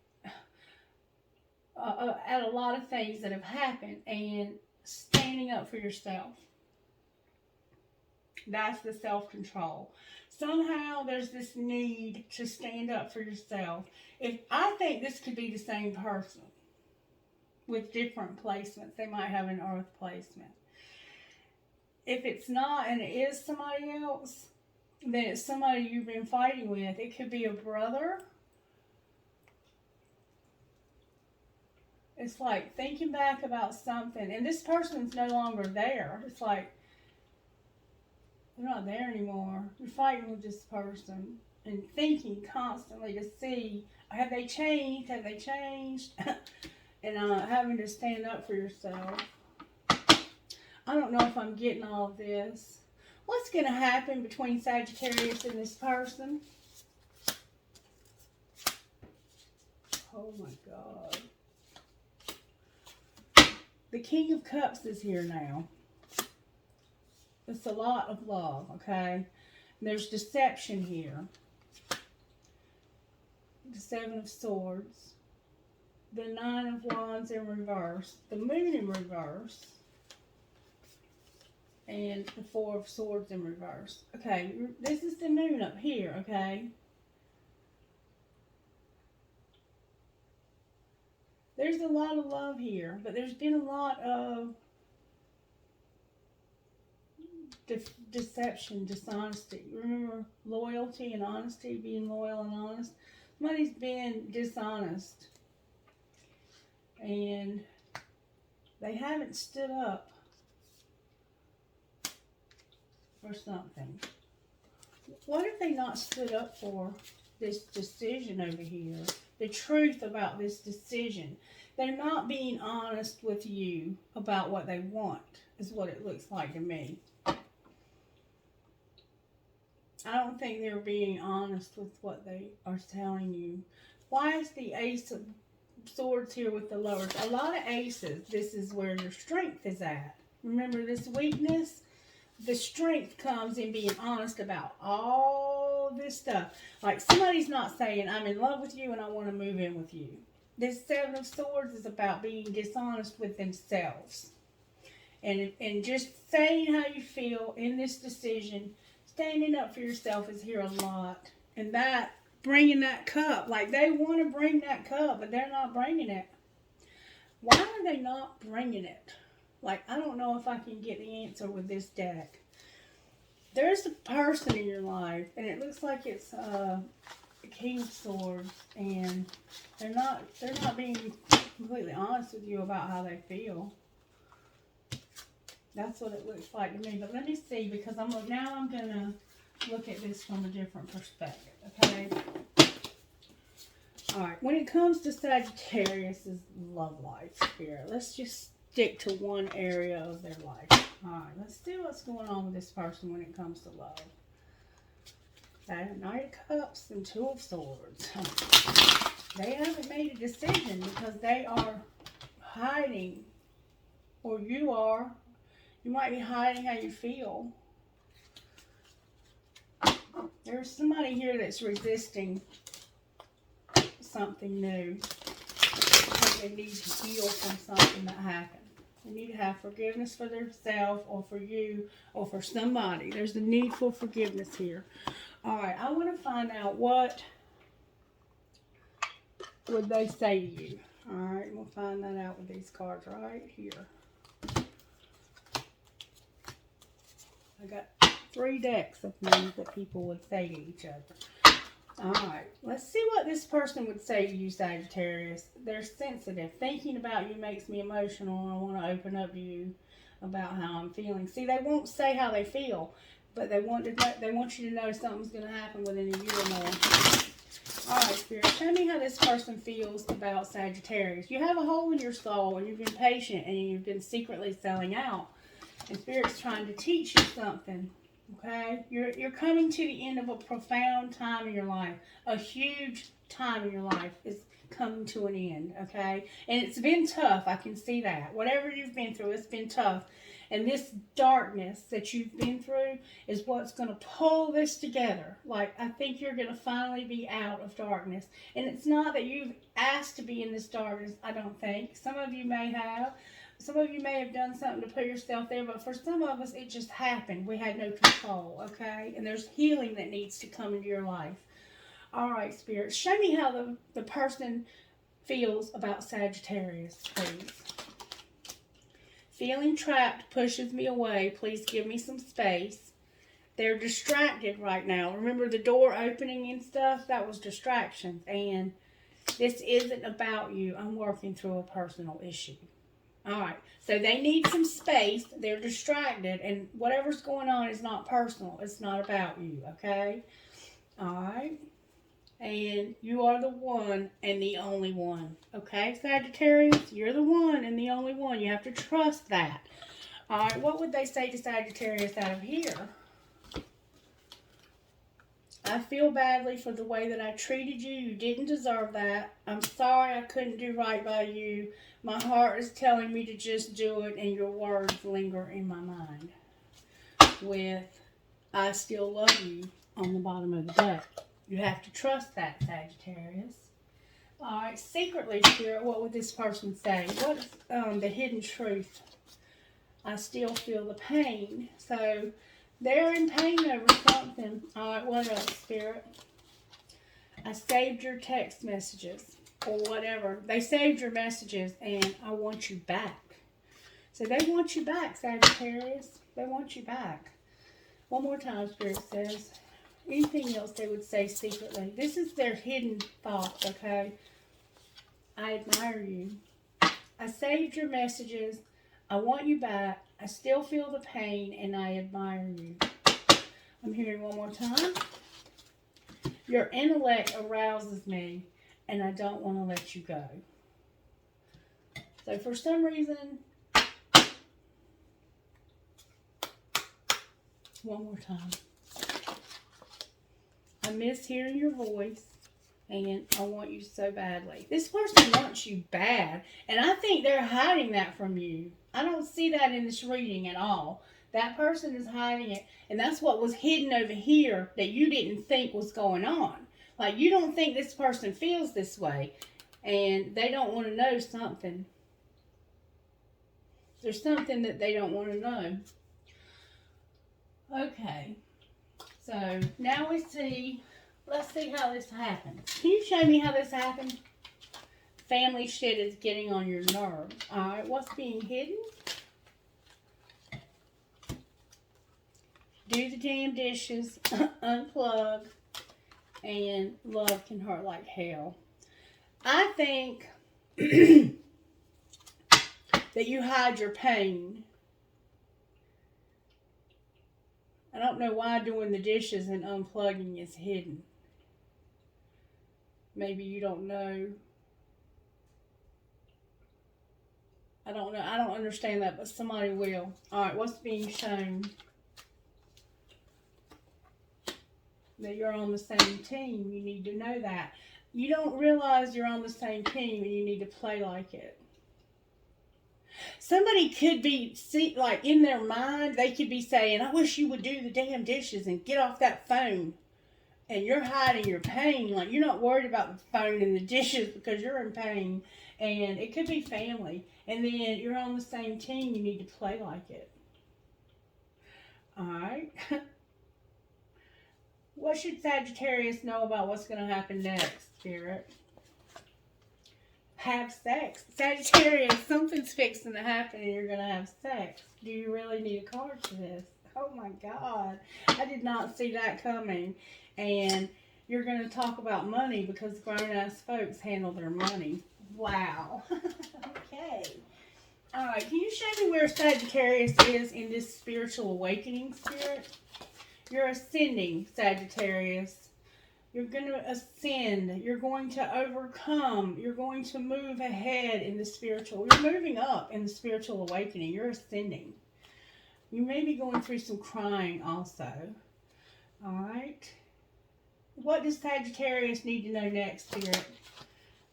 Speaker 1: at a lot of things that have happened and standing up for yourself. That's the self-control. Somehow there's this need to stand up for yourself. I think this could be the same person with different placements. They might have an earth placement. If it's not and it is somebody else, then it's somebody you've been fighting with. It could be a brother. It's like thinking back about something, and this person's no longer there. It's like they're not there anymore. You're fighting with this person and thinking constantly to see, have they changed? Have they changed? And having to stand up for yourself. I don't know if I'm getting all of this. What's going to happen between Sagittarius and this person? Oh my God. The King of Cups is here now. It's a lot of love, okay? There's deception here. The Seven of Swords. The Nine of Wands in reverse. The Moon in reverse. And the Four of Swords in reverse. Okay, this is the Moon up here, okay? There's a lot of love here, but there's been a lot of deception, dishonesty. Remember loyalty and honesty, being loyal and honest? Somebody's been dishonest. And they haven't stood up for something. What have they not stood up for this decision over here? The truth about this decision. They're not being honest with you about what they want, is what it looks like to me. I don't think they're being honest with what they are telling you. Why is the Ace of Swords here with the lovers? A lot of aces, this is where your strength is at. Remember this weakness? The strength comes in being honest about all this stuff. Like somebody's not saying, I'm in love with you and I want to move in with you. This Seven of Swords is about being dishonest with themselves. And just saying how you feel in this decision. Standing up for yourself is here a lot. And that, bringing that cup. Like they want to bring that cup, but they're not bringing it. Why are they not bringing it? Like, I don't know if I can get the answer with this deck. There's a person in your life, and it looks like it's a King of Swords, and they're not being completely honest with you about how they feel. That's what it looks like to me. But let me see, because now I'm gonna look at this from a different perspective. Okay. All right. When it comes to Sagittarius's love life here, let's just stick to one area of their life. All right. Let's see what's going on with this person when it comes to love. Knight of Cups and Two of Swords. They haven't made a decision because they are hiding, or you are. You might be hiding how you feel. There's somebody here that's resisting something new. They need to heal from something that happened. They need to have forgiveness for themselves or for you or for somebody. There's a need for forgiveness here. All right, I want to find out what would they say to you. All right, we'll find that out with these cards right here. I got 3 decks of things that people would say to each other. All right, let's see what this person would say to you, Sagittarius. They're sensitive. Thinking about you makes me emotional. I want to open up to you about how I'm feeling. See, they won't say how they feel, but they want to know, they want you to know something's going to happen within a year or more. All right, Spirit, show me how this person feels about Sagittarius. You have a hole in your soul, and you've been patient, and you've been secretly selling out. And Spirit's trying to teach you something. Okay, you're coming to the end of a profound time in your life. A huge time in your life is coming to an end, okay? And it's been tough, I can see that. Whatever you've been through, it's been tough. And this darkness that you've been through is what's going to pull this together. Like, I think you're going to finally be out of darkness. And it's not that you've asked to be in this darkness, I don't think. Some of you may have. Some of you may have done something to put yourself there, but for some of us, it just happened. We had no control, okay? And there's healing that needs to come into your life. All right, Spirit, show me how the person feels about Sagittarius, please. Feeling trapped pushes me away. Please give me some space. They're distracted right now. Remember the door opening and stuff? That was distractions. And this isn't about you. I'm working through a personal issue. All right, so they need some space. They're distracted, and whatever's going on is not personal. It's not about you, okay? All right, and you are the one and the only one, okay, Sagittarius? You're the one and the only one. You have to trust that. All right, what would they say to Sagittarius out of here? I feel badly for the way that I treated you. You didn't deserve that. I'm sorry I couldn't do right by you. My heart is telling me to just do it, and your words linger in my mind. With, I still love you on the bottom of the deck. You have to trust that, Sagittarius. All right, secretly, Spirit, what would this person say? What's the hidden truth? I still feel the pain. So, they're in pain over something. All right, what else, Spirit? I saved your text messages or whatever. They saved your messages, and I want you back. So they want you back, Sagittarius. They want you back. One more time, Spirit says. Anything else they would say secretly? This is their hidden thoughts, okay? I admire you. I saved your messages. I want you back. I still feel the pain, and I admire you. I'm hearing one more time. Your intellect arouses me, and I don't want to let you go. So for some reason, one more time. I miss hearing your voice, and I want you so badly. This person wants you bad, and I think they're hiding that from you. I don't see that in this reading at all. That person is hiding it, and that's what was hidden over here that you didn't think was going on. Like, you don't think this person feels this way, and they don't want to know something. There's something that they don't want to know. Okay, so now we see, let's see how this happened. Can you show me how this happened? Family shit is getting on your nerves. All right, what's being hidden? Do the damn dishes, unplug, and love can hurt like hell. I think that you hide your pain. I don't know why doing the dishes and unplugging is hidden. Maybe you don't know. I don't know. I don't understand that, but somebody will. All right, what's being shown? That you're on the same team. You need to know that. You don't realize you're on the same team, and you need to play like it. Somebody could be, like in their mind, they could be saying, I wish you would do the damn dishes and get off that phone. And you're hiding your pain. Like, you're not worried about the phone and the dishes because you're in pain. And it could be family. And then you're on the same team. You need to play like it. Alright. What should Sagittarius know about what's going to happen next, Spirit? Have sex. Sagittarius, something's fixing to happen and you're going to have sex. Do you really need a card for this? Oh my God. I did not see that coming. And you're going to talk about money because grown-ass folks handle their money. Wow. Okay. Alright, can you show me where Sagittarius is in this spiritual awakening, Spirit? You're ascending, Sagittarius. You're going to ascend. You're going to overcome. You're going to move ahead in the spiritual. You're moving up in the spiritual awakening. You're ascending. You may be going through some crying also. Alright. What does Sagittarius need to know next, Spirit?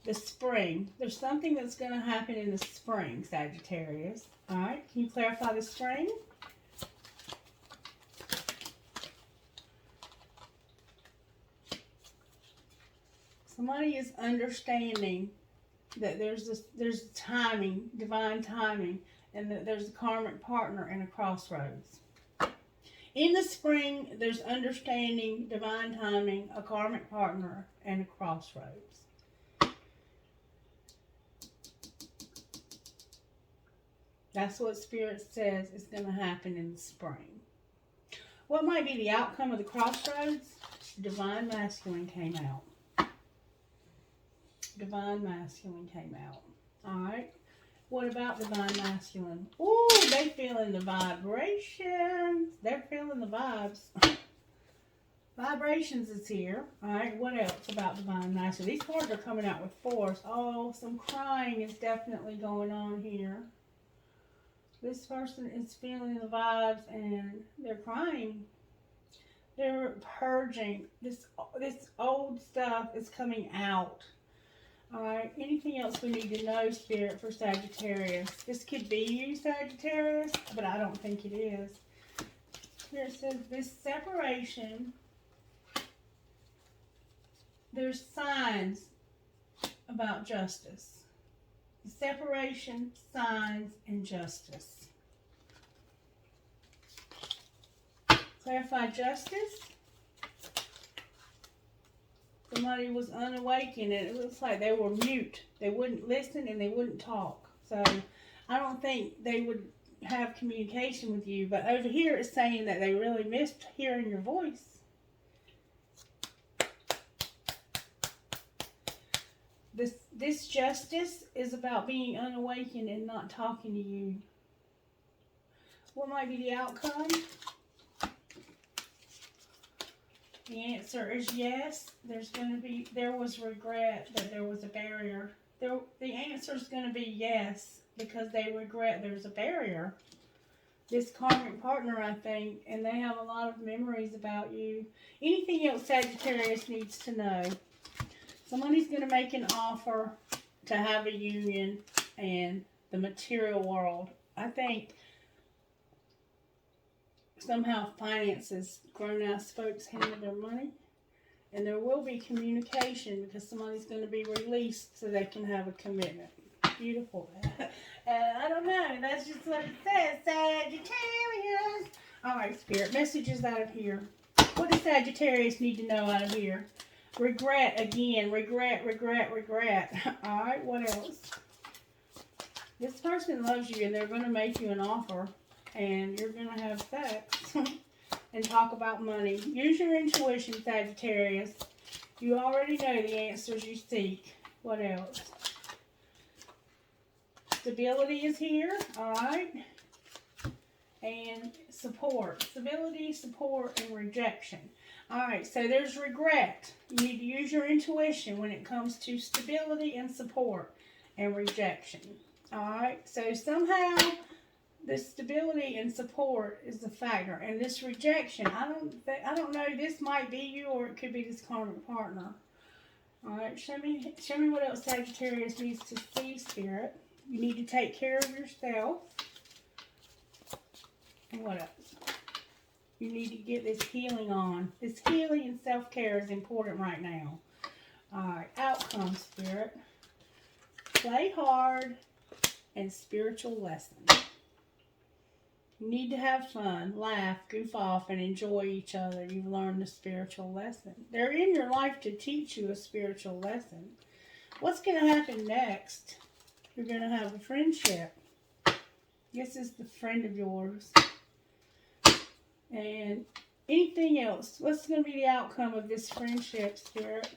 Speaker 1: The spring. There's something that's going to happen in the spring, Sagittarius. Alright. Can you clarify the spring? Somebody is understanding that there's timing, divine timing, and that there's a karmic partner and a crossroads. In the spring, there's understanding, divine timing, a karmic partner, and a crossroads. That's what Spirit says is going to happen in the spring. What might be the outcome of the crossroads? Divine masculine came out. Divine masculine came out. Alright. What about divine masculine? Ooh, they feeling the vibrations. They're feeling the vibes. Vibrations is here. Alright, what else about divine masculine? These cards are coming out with force. Oh, some crying is definitely going on here. This person is feeling the vibes and they're crying. They're purging. This old stuff is coming out. Alright, anything else we need to know, Spirit, for Sagittarius? This could be you, Sagittarius, but I don't think it is. Spirit says this separation, there's signs about justice. Separation, signs, and justice. Clarify justice. Somebody was unawakened and it looks like they were mute. They wouldn't listen and they wouldn't talk. So I don't think they would have communication with you. But over here it's saying that they really missed hearing your voice. This justice is about being unawakened and not talking to you. What might be the outcome? The answer is yes. There was regret that there was a barrier. The answer is going to be yes because they regret there's a barrier. This karmic partner, I think, and they have a lot of memories about you. Anything else Sagittarius needs to know? Somebody's going to make an offer to have a union and the material world. I think somehow finances, grown-ass folks handle their money. And there will be communication because somebody's going to be released so they can have a commitment. Beautiful. I don't know. That's just what it says. Sagittarius. All right, Spirit. Messages out of here. What does Sagittarius need to know out of here? Regret again. Regret. All right, what else? This person loves you and they're going to make you an offer. And you're going to have sex and talk about money. Use your intuition, Sagittarius. You already know the answers you seek. What else? Stability is here, alright? And support. Stability, support, and rejection. Alright, so there's regret. You need to use your intuition when it comes to stability and support and rejection. Alright, so somehow this stability and support is the factor. And this rejection, I don't know, this might be you or it could be this karmic partner. Alright, show me what else Sagittarius needs to see, Spirit. You need to take care of yourself. And what else? You need to get this healing on. This healing and self-care is important right now. Alright, outcome, Spirit. Play hard and spiritual lessons. You need to have fun, laugh, goof off, and enjoy each other. You've learned a spiritual lesson. They're in your life to teach you a spiritual lesson. What's going to happen next? You're going to have a friendship. This is the friend of yours. And anything else? What's going to be the outcome of this friendship, Spirit?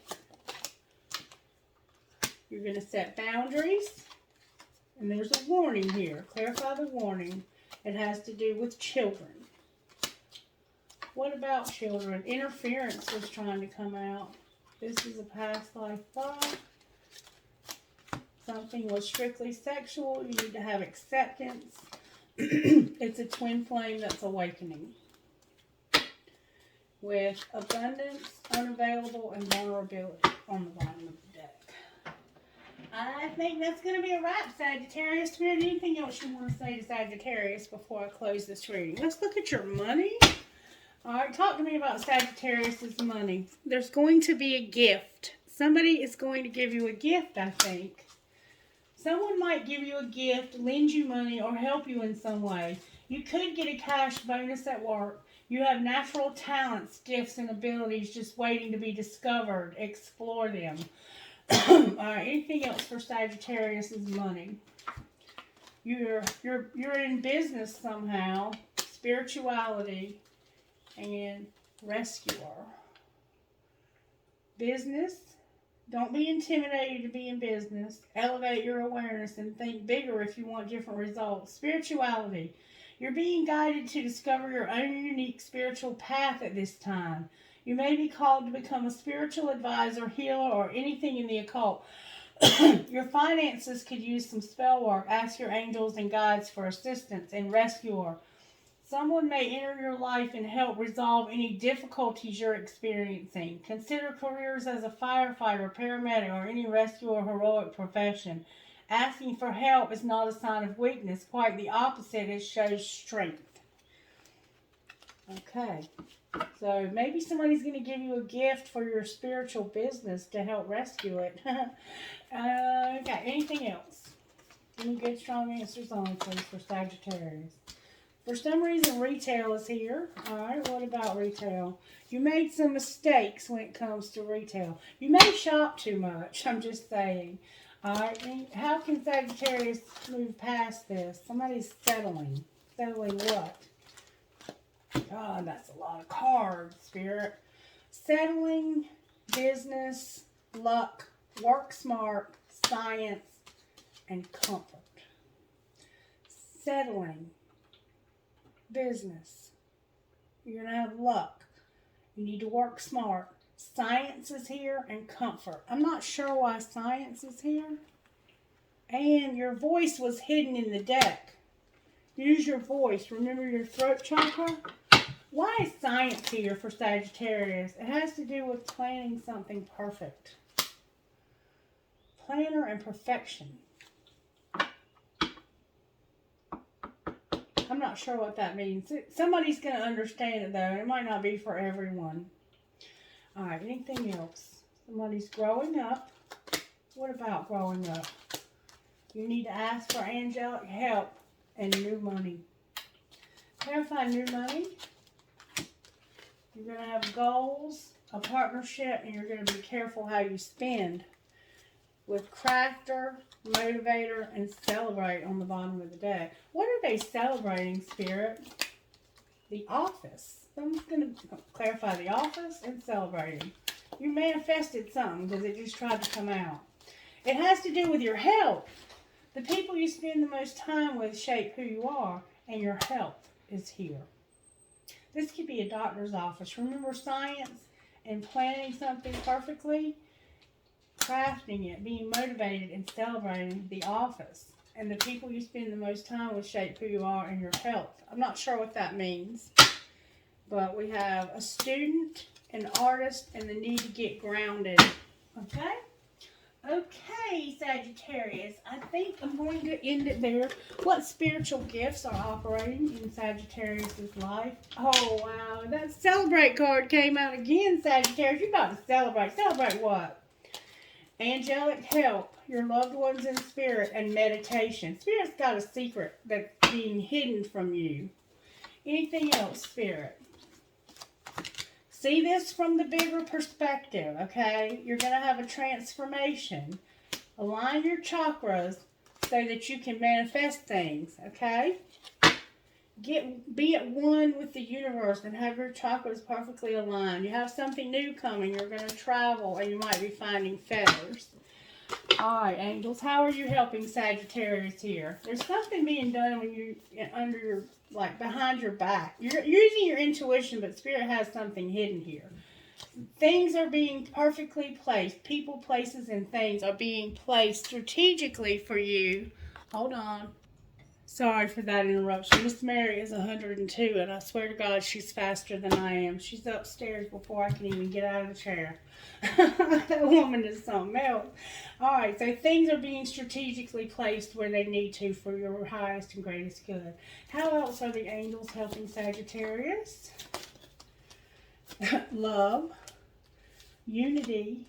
Speaker 1: You're going to set boundaries. And there's a warning here. Clarify the warning. It has to do with children. What about children? Interference was trying to come out. This is a past life thought. Something was strictly sexual. You need to have acceptance. It's a twin flame that's awakening. With abundance, unavailable, and vulnerability on the bottom of the deck. I think that's going to be a wrap, Sagittarius. Spirit, anything else you want to say to Sagittarius before I close this reading? Let's look at your money. Alright, talk to me about Sagittarius' money. There's going to be a gift. Somebody is going to give you a gift, I think. Someone might give you a gift, lend you money, or help you in some way. You could get a cash bonus at work. You have natural talents, gifts, and abilities just waiting to be discovered. Explore them. Alright, anything else for Sagittarius' money? You're in business somehow. Spirituality and rescuer. Business. Don't be intimidated to be in business. Elevate your awareness and think bigger if you want different results. Spirituality. You're being guided to discover your own unique spiritual path at this time. You may be called to become a spiritual advisor, healer, or anything in the occult. Your finances could use some spell work. Ask your angels and guides for assistance. And rescuer. Someone may enter your life and help resolve any difficulties you're experiencing. Consider careers as a firefighter, paramedic, or any rescue or heroic profession. Asking for help is not a sign of weakness. Quite the opposite, it shows strength. Okay, so maybe somebody's going to give you a gift for your spiritual business to help rescue it. Okay, anything else? Any good, strong answers on, please, for Sagittarius. For some reason, retail is here. All right, what about retail? You made some mistakes when it comes to retail. You may shop too much, I'm just saying. All right, how can Sagittarius move past this? Somebody's settling. Settling what? God, that's a lot of cards, Spirit. Settling, business, luck, work smart, science, and comfort. Settling. Business. You're going to have luck. You need to work smart. Science is here and comfort. I'm not sure why science is here. And your voice was hidden in the deck. Use your voice. Remember your throat chakra? Why is science here for Sagittarius? It has to do with planning something perfect. Planner and perfection. I'm not sure what that means. Somebody's going to understand it, though. It might not be for everyone. All right, anything else? Somebody's growing up. What about growing up? You need to ask for angelic help and new money. Clarify new money. You're going to have goals, a partnership, and you're going to be careful how you spend. With crafter, motivator, and celebrate on the bottom of the deck. What are they celebrating, Spirit? The office. Someone's going to clarify the office and celebrating. You manifested something because it just tried to come out. It has to do with your health. The people you spend the most time with shape who you are, and your health is here. This could be a doctor's office. Remember science and planning something perfectly? Crafting it, being motivated, and celebrating the office. And the people you spend the most time with shape who you are and your health. I'm not sure what that means. But we have a student, an artist, and the need to get grounded. Okay? Okay, Sagittarius, I think I'm going to end it there. What spiritual gifts are operating in Sagittarius's life? Oh, wow. That celebrate card came out again, Sagittarius. You're about to celebrate. Celebrate what? Angelic help, your loved ones in spirit, and meditation. Spirit's got a secret that's being hidden from you. Anything else, Spirit? See this from the bigger perspective, okay? You're going to have a transformation. Align your chakras so that you can manifest things, okay? Be at one with the universe and have your chakras perfectly aligned. You have something new coming. You're going to travel and you might be finding feathers. All right, angels, how are you helping Sagittarius here? There's something being done when you under your, like behind your back. You're using your intuition, but Spirit has something hidden here. Things are being perfectly placed. People, places, and things are being placed strategically for you. Hold on. Sorry for that interruption. Miss Mary is 102, and I swear to God, she's faster than I am. She's upstairs before I can even get out of the chair. That woman is something else. All right, so things are being strategically placed where they need to for your highest and greatest good. How else are the angels helping Sagittarius? Love, unity,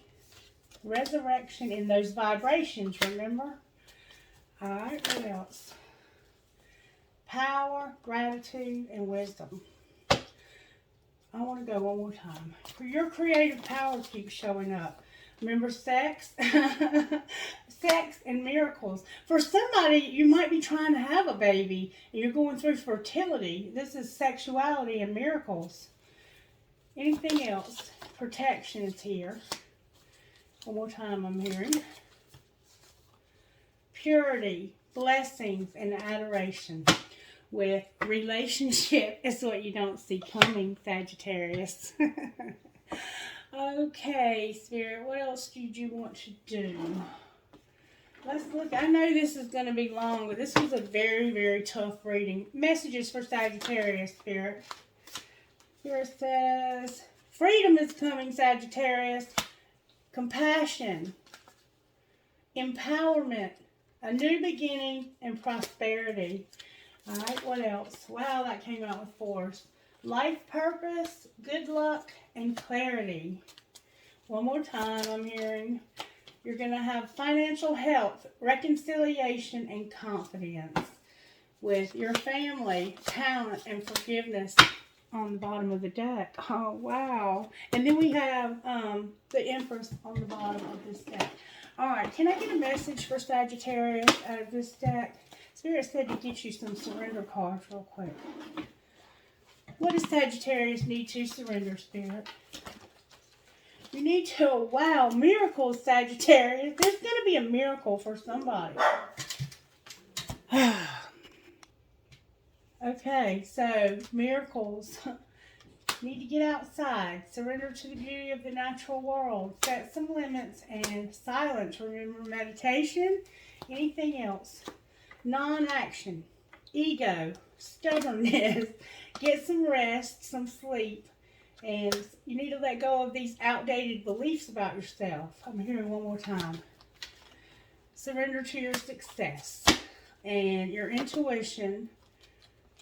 Speaker 1: resurrection in those vibrations, remember? All right, what else? Power, gratitude, and wisdom. I want to go one more time. For your creative power keeps showing up. Remember sex? Sex and miracles. For somebody, you might be trying to have a baby and you're going through fertility. This is sexuality and miracles. Anything else? Protection is here. One more time I'm hearing. Purity, blessings, and adoration. With relationship is what you don't see coming, Sagittarius. Okay, Spirit, what else did you want to do? Let's look. I know this is going to be long, but this was a very, very tough reading. Messages for Sagittarius, Spirit. Spirit says, freedom is coming, Sagittarius. Compassion, empowerment, a new beginning, and prosperity. All right, what else? Wow, that came out with force. Life purpose, good luck, and clarity. One more time, I'm hearing you're going to have financial health, reconciliation, and confidence with your family, talent, and forgiveness on the bottom of the deck. Oh, wow. And then we have the Empress on the bottom of this deck. All right, can I get a message for Sagittarius out of this deck? Spirit said to get you some surrender cards real quick. What does Sagittarius need to surrender, Spirit? You need to, wow, miracles, Sagittarius. There's going to be a miracle for somebody. Okay, so miracles. Need to get outside. Surrender to the beauty of the natural world. Set some limits and silence. Remember meditation. Anything else? Non-action, ego, stubbornness, get some rest, some sleep, and you need to let go of these outdated beliefs about yourself. I'm hearing one more time. Surrender to your success and your intuition,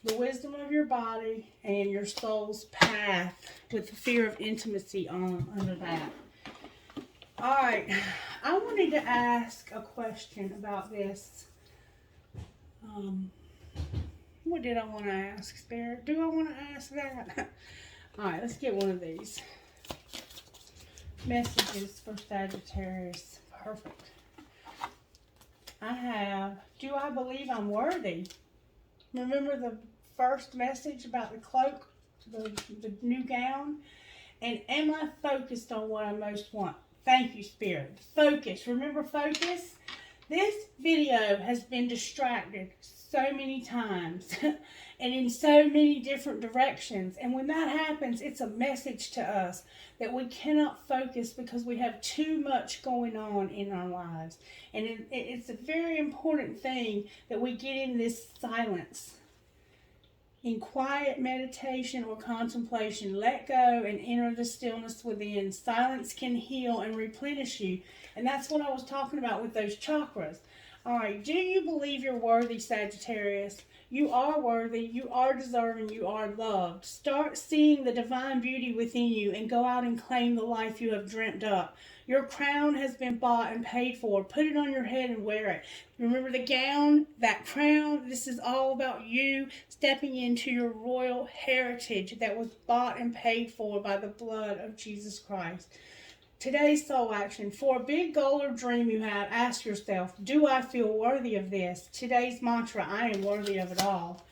Speaker 1: the wisdom of your body, and your soul's path with the fear of intimacy under that. All right, I wanted to ask a question about this. What did I want to ask, Spirit? Do I want to ask that? All right, let's get one of these. Messages for Sagittarius. Perfect. I have, do I believe I'm worthy? Remember the first message about the cloak, the new gown? And am I focused on what I most want? Thank you, Spirit. Focus. Remember focus? This video has been distracted so many times and in so many different directions. And when that happens, it's a message to us that we cannot focus because we have too much going on in our lives. And it's a very important thing that we get in this silence In quiet meditation or contemplation, let go and enter the stillness within. Silence can heal and replenish you. And that's what I was talking about with those chakras. All right, do you believe you're worthy, Sagittarius? You are worthy, you are deserving, you are loved. Start seeing the divine beauty within you and go out and claim the life you have dreamt up. Your crown has been bought and paid for. Put it on your head and wear it. Remember the gown, that crown? This is all about you stepping into your royal heritage that was bought and paid for by the blood of Jesus Christ. Today's soul action. For a big goal or dream you have, ask yourself, do I feel worthy of this? Today's mantra, I am worthy of it all.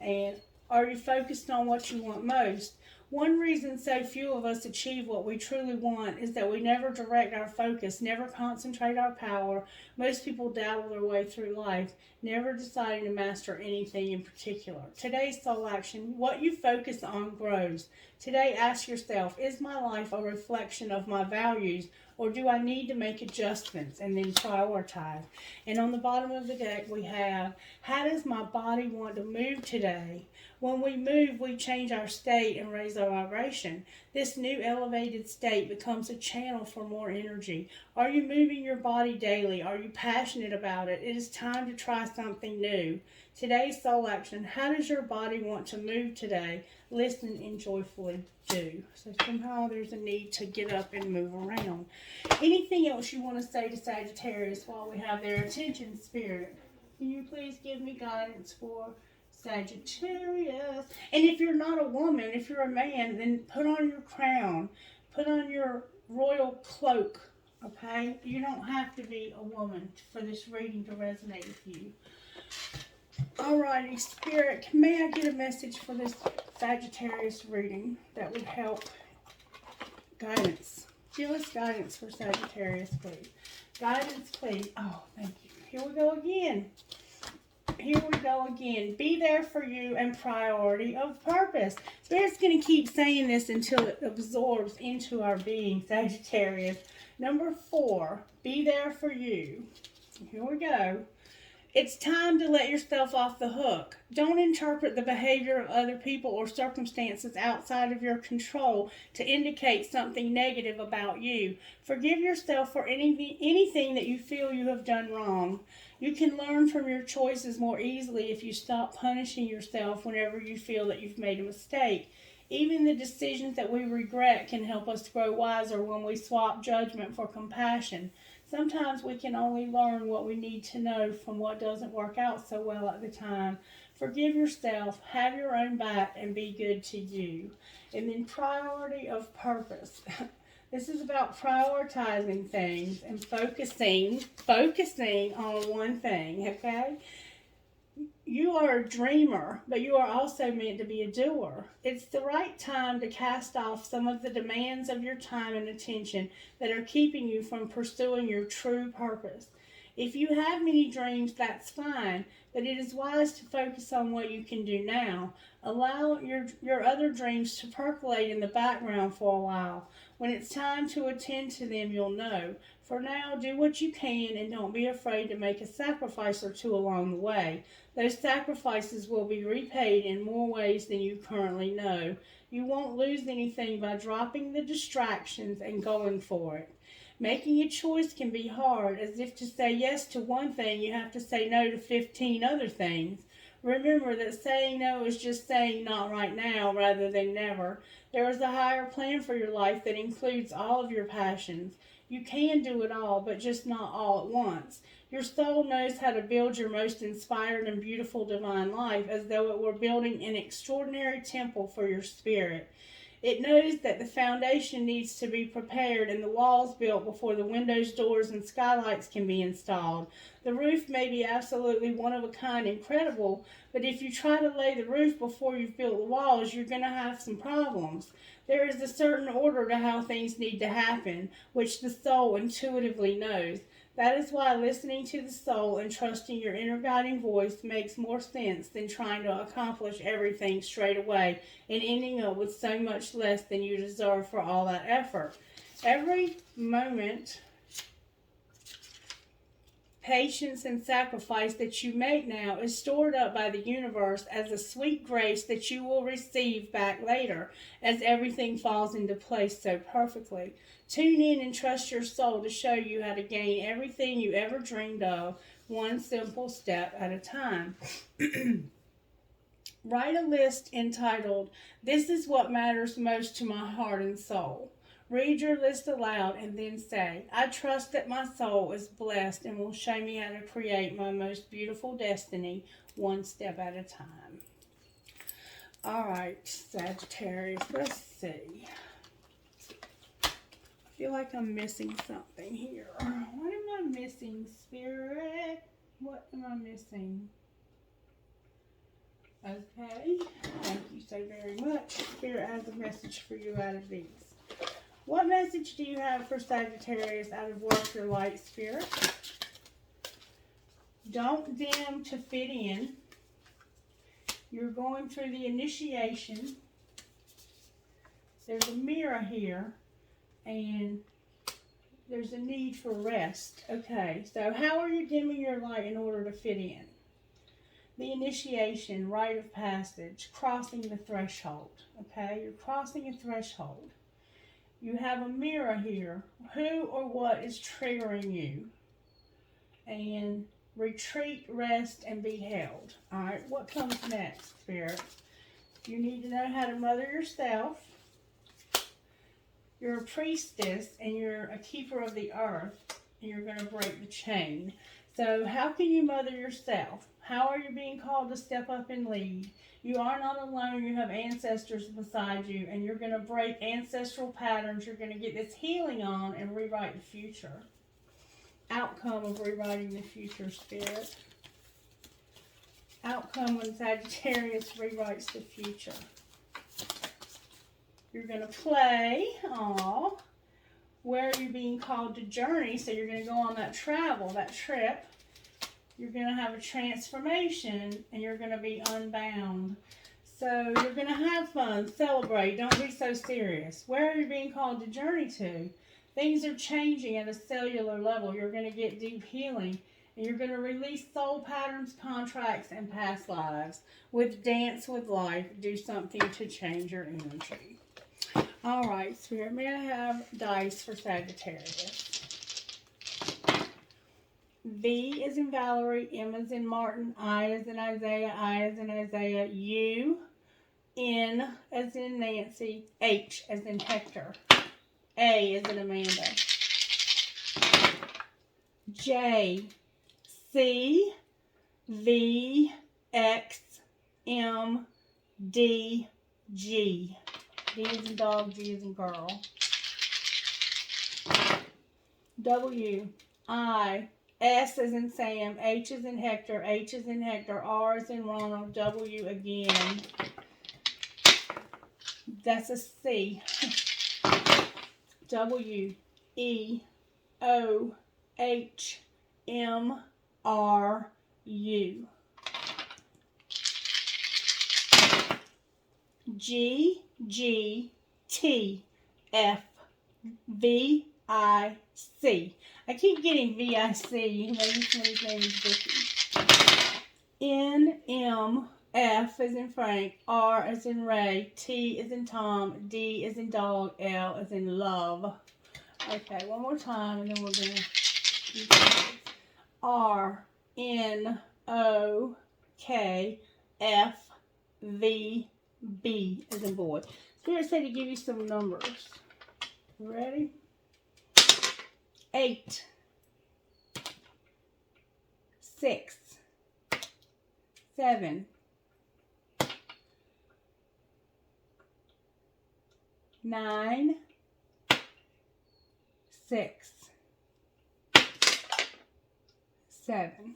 Speaker 1: And are you focused on what you want most? One reason so few of us achieve what we truly want is that we never direct our focus, never concentrate our power. Most people dabble their way through life, never deciding to master anything in particular. Today's soul action, what you focus on grows. Today, ask yourself, is my life a reflection of my values, or do I need to make adjustments? And then prioritize. And on the bottom of the deck, we have, how does my body want to move today? When we move, we change our state and raise our vibration. This new elevated state becomes a channel for more energy. Are you moving your body daily? Are you passionate about it? It is time to try something new. Today's soul action, how does your body want to move today? Listen and joyfully do. So somehow there's a need to get up and move around. Anything else you want to say to Sagittarius while we have their attention, Spirit? Can you please give me guidance for Sagittarius? And if you're not a woman, if you're a man, then put on your crown. Put on your royal cloak, okay? You don't have to be a woman for this reading to resonate with you. Alrighty, Spirit, may I get a message for this Sagittarius reading that would help? Guidance. Give us guidance for Sagittarius, please. Guidance, please. Oh, thank you. Here we go again. Here we go again. Be there for you and priority of purpose. Spirit's going to keep saying this until it absorbs into our being, Sagittarius. Number 4, be there for you. Here we go. It's time to let yourself off the hook. Don't interpret the behavior of other people or circumstances outside of your control to indicate something negative about you. Forgive yourself for anything that you feel you have done wrong. You can learn from your choices more easily if you stop punishing yourself whenever you feel that you've made a mistake. Even the decisions that we regret can help us grow wiser when we swap judgment for compassion. Sometimes we can only learn what we need to know from what doesn't work out so well at the time. Forgive yourself, have your own back, and be good to you. And then priority of purpose. This is about prioritizing things and focusing on one thing, okay? You are a dreamer, but you are also meant to be a doer. It's the right time to cast off some of the demands of your time and attention that are keeping you from pursuing your true purpose. If you have many dreams, that's fine, but it is wise to focus on what you can do now. Allow your other dreams to percolate in the background for a while. When it's time to attend to them, you'll know. For now, do what you can and don't be afraid to make a sacrifice or two along the way. Those sacrifices will be repaid in more ways than you currently know. You won't lose anything by dropping the distractions and going for it. Making a choice can be hard, as if to say yes to one thing, you have to say no to 15 other things. Remember that saying no is just saying not right now rather than never. There is a higher plan for your life that includes all of your passions. You can do it all, but just not all at once. Your soul knows how to build your most inspired and beautiful divine life as though it were building an extraordinary temple for your spirit. It knows that the foundation needs to be prepared and the walls built before the windows, doors, and skylights can be installed. The roof may be absolutely one-of-a-kind incredible, but if you try to lay the roof before you've built the walls, you're going to have some problems. There is a certain order to how things need to happen, which the soul intuitively knows. That is why listening to the soul and trusting your inner guiding voice makes more sense than trying to accomplish everything straight away and ending up with so much less than you deserve for all that effort. Every moment patience, and sacrifice that you make now is stored up by the universe as a sweet grace that you will receive back later as everything falls into place so perfectly. Tune in and trust your soul to show you how to gain everything you ever dreamed of, one simple step at a time. Write a list entitled, "This is what matters most to my heart and soul." Read your list aloud and then say, "I trust that my soul is blessed and will show me how to create my most beautiful destiny, one step at a time." All right, Sagittarius, let's see. I feel like I'm missing something here. What am I missing, Spirit? What am I missing? Okay, thank you so very much. Spirit has a message for you out of these. What message do you have for Sagittarius out of Work Your Light, Spirit? Don't dim to fit in. You're going through the initiation. There's a mirror here, and there's a need for rest. Okay, so how are you dimming your light in order to fit in? The initiation, rite of passage, crossing the threshold. Okay, you're crossing a threshold. You have a mirror here. Who or what is triggering you? And retreat, rest, and be held. All right, what comes next, Spirit? You need to know how to mother yourself. You're a priestess, and you're a keeper of the earth, and you're going to break the chain. So how can you mother yourself? How are you being called to step up and lead? You are not alone. You have ancestors beside you, and you're going to break ancestral patterns. You're going to get this healing on and rewrite the future. Outcome of rewriting the future, Spirit. Outcome when Sagittarius rewrites the future. You're going to play. Aww. Where are you being called to journey? So you're going to go on that travel, that trip. You're going to have a transformation, and you're going to be unbound. So you're going to have fun, celebrate, don't be so serious. Where are you being called to journey to? Things are changing at a cellular level. You're going to get deep healing, and you're going to release soul patterns, contracts, and past lives. With Dance with Life, do something to change your energy. All right, Spirit, may I have dice for Sagittarius? V is in Valerie, M is in Martin, I is in Isaiah, I is in Isaiah, U, N as in Nancy, H as in Hector, A is in Amanda, J, C, V, X, M, D, G. D is in dog, G is in girl. W, I, S is in Sam, H is in Hector, H is in Hector, R is in Ronald, W again. That's a C. W, E, O, H, M, R, U. G, G, T, F, V, I, C. I keep getting V-I-C. Maybe somebody's name is Vicky. N, M, F is in Frank, R is in Ray, T is in Tom, D is in dog, L is in love. Okay, one more time, and then we're going to R, N, O, K, F, V, B as in boy. Spirit said to give you some numbers. Ready? 8, 6, 7, 9, 6, 7.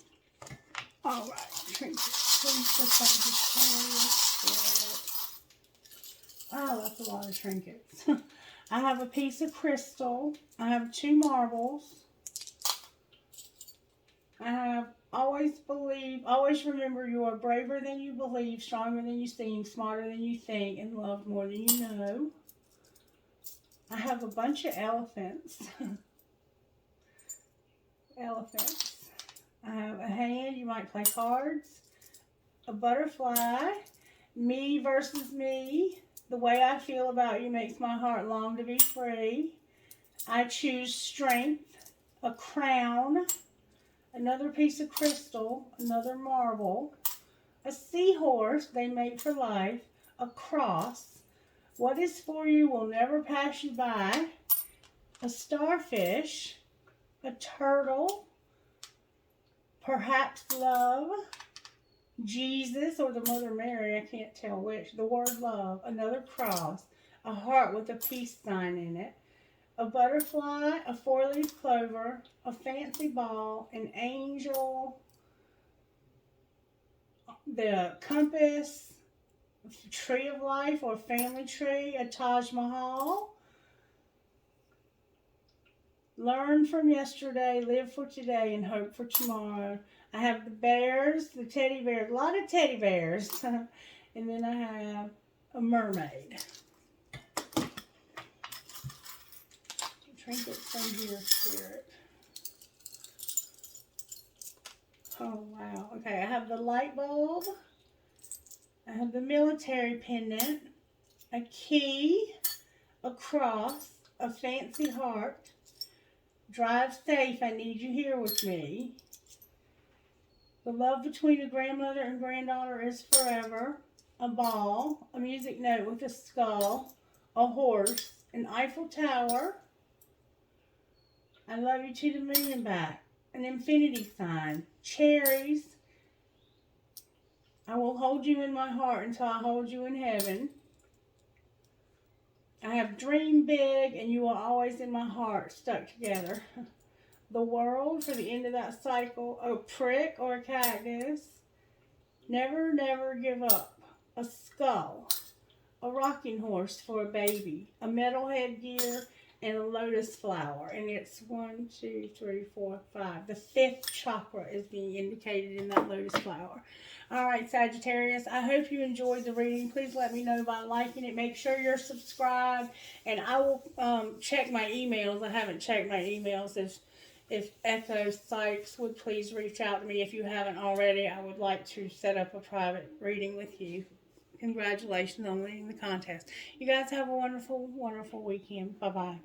Speaker 1: All right, oh, that's a lot of trinkets. I have a piece of crystal. I have 2 marbles. I have always remember you are braver than you believe, stronger than you seem, smarter than you think, and loved more than you know. I have a bunch of elephants. Elephants. hand. You might play cards. A butterfly. Me versus me. The way I feel about you makes my heart long to be free. I choose strength. A crown. Another piece of crystal. Another marble. A seahorse. They mate for life. A cross. What is for you will never pass you by. A starfish. A turtle. Perhaps love. Jesus or the Mother Mary, I can't tell which. The word love. Another cross. A heart with a peace sign in it. A butterfly. A four-leaf clover. A fancy ball. An angel. The compass. Tree of life or family tree. A Taj Mahal. Learn from yesterday, live for today, and hope for tomorrow. I have the bears, the teddy bears, a lot of teddy bears. And then I have a mermaid. Trinkets from here, Spirit. Oh, wow. Okay, I have the light bulb. I have the military pendant. A key. A cross. A fancy heart. Drive safe, I need you here with me. The love between a grandmother and granddaughter is forever. A ball, a music note with a skull, a horse, an Eiffel Tower. I love you to the moon and back. An infinity sign. Cherries. I will hold you in my heart until I hold you in heaven. I have dream big and you are always in my heart, stuck together. The world for the end of that cycle. A prick or a cactus. Never, never give up. A skull. A rocking horse for a baby. A metal headgear and a lotus flower. And it's 1, 2, 3, 4, 5. The 5th chakra is being indicated in that lotus flower. Alright, Sagittarius, I hope you enjoyed the reading. Please let me know by liking it. Make sure you're subscribed. And I will check my emails. I haven't checked my emails. If Echo Sykes would please reach out to me if you haven't already. I would like to set up a private reading with you. Congratulations on winning the contest. You guys have a wonderful, wonderful weekend. Bye-bye.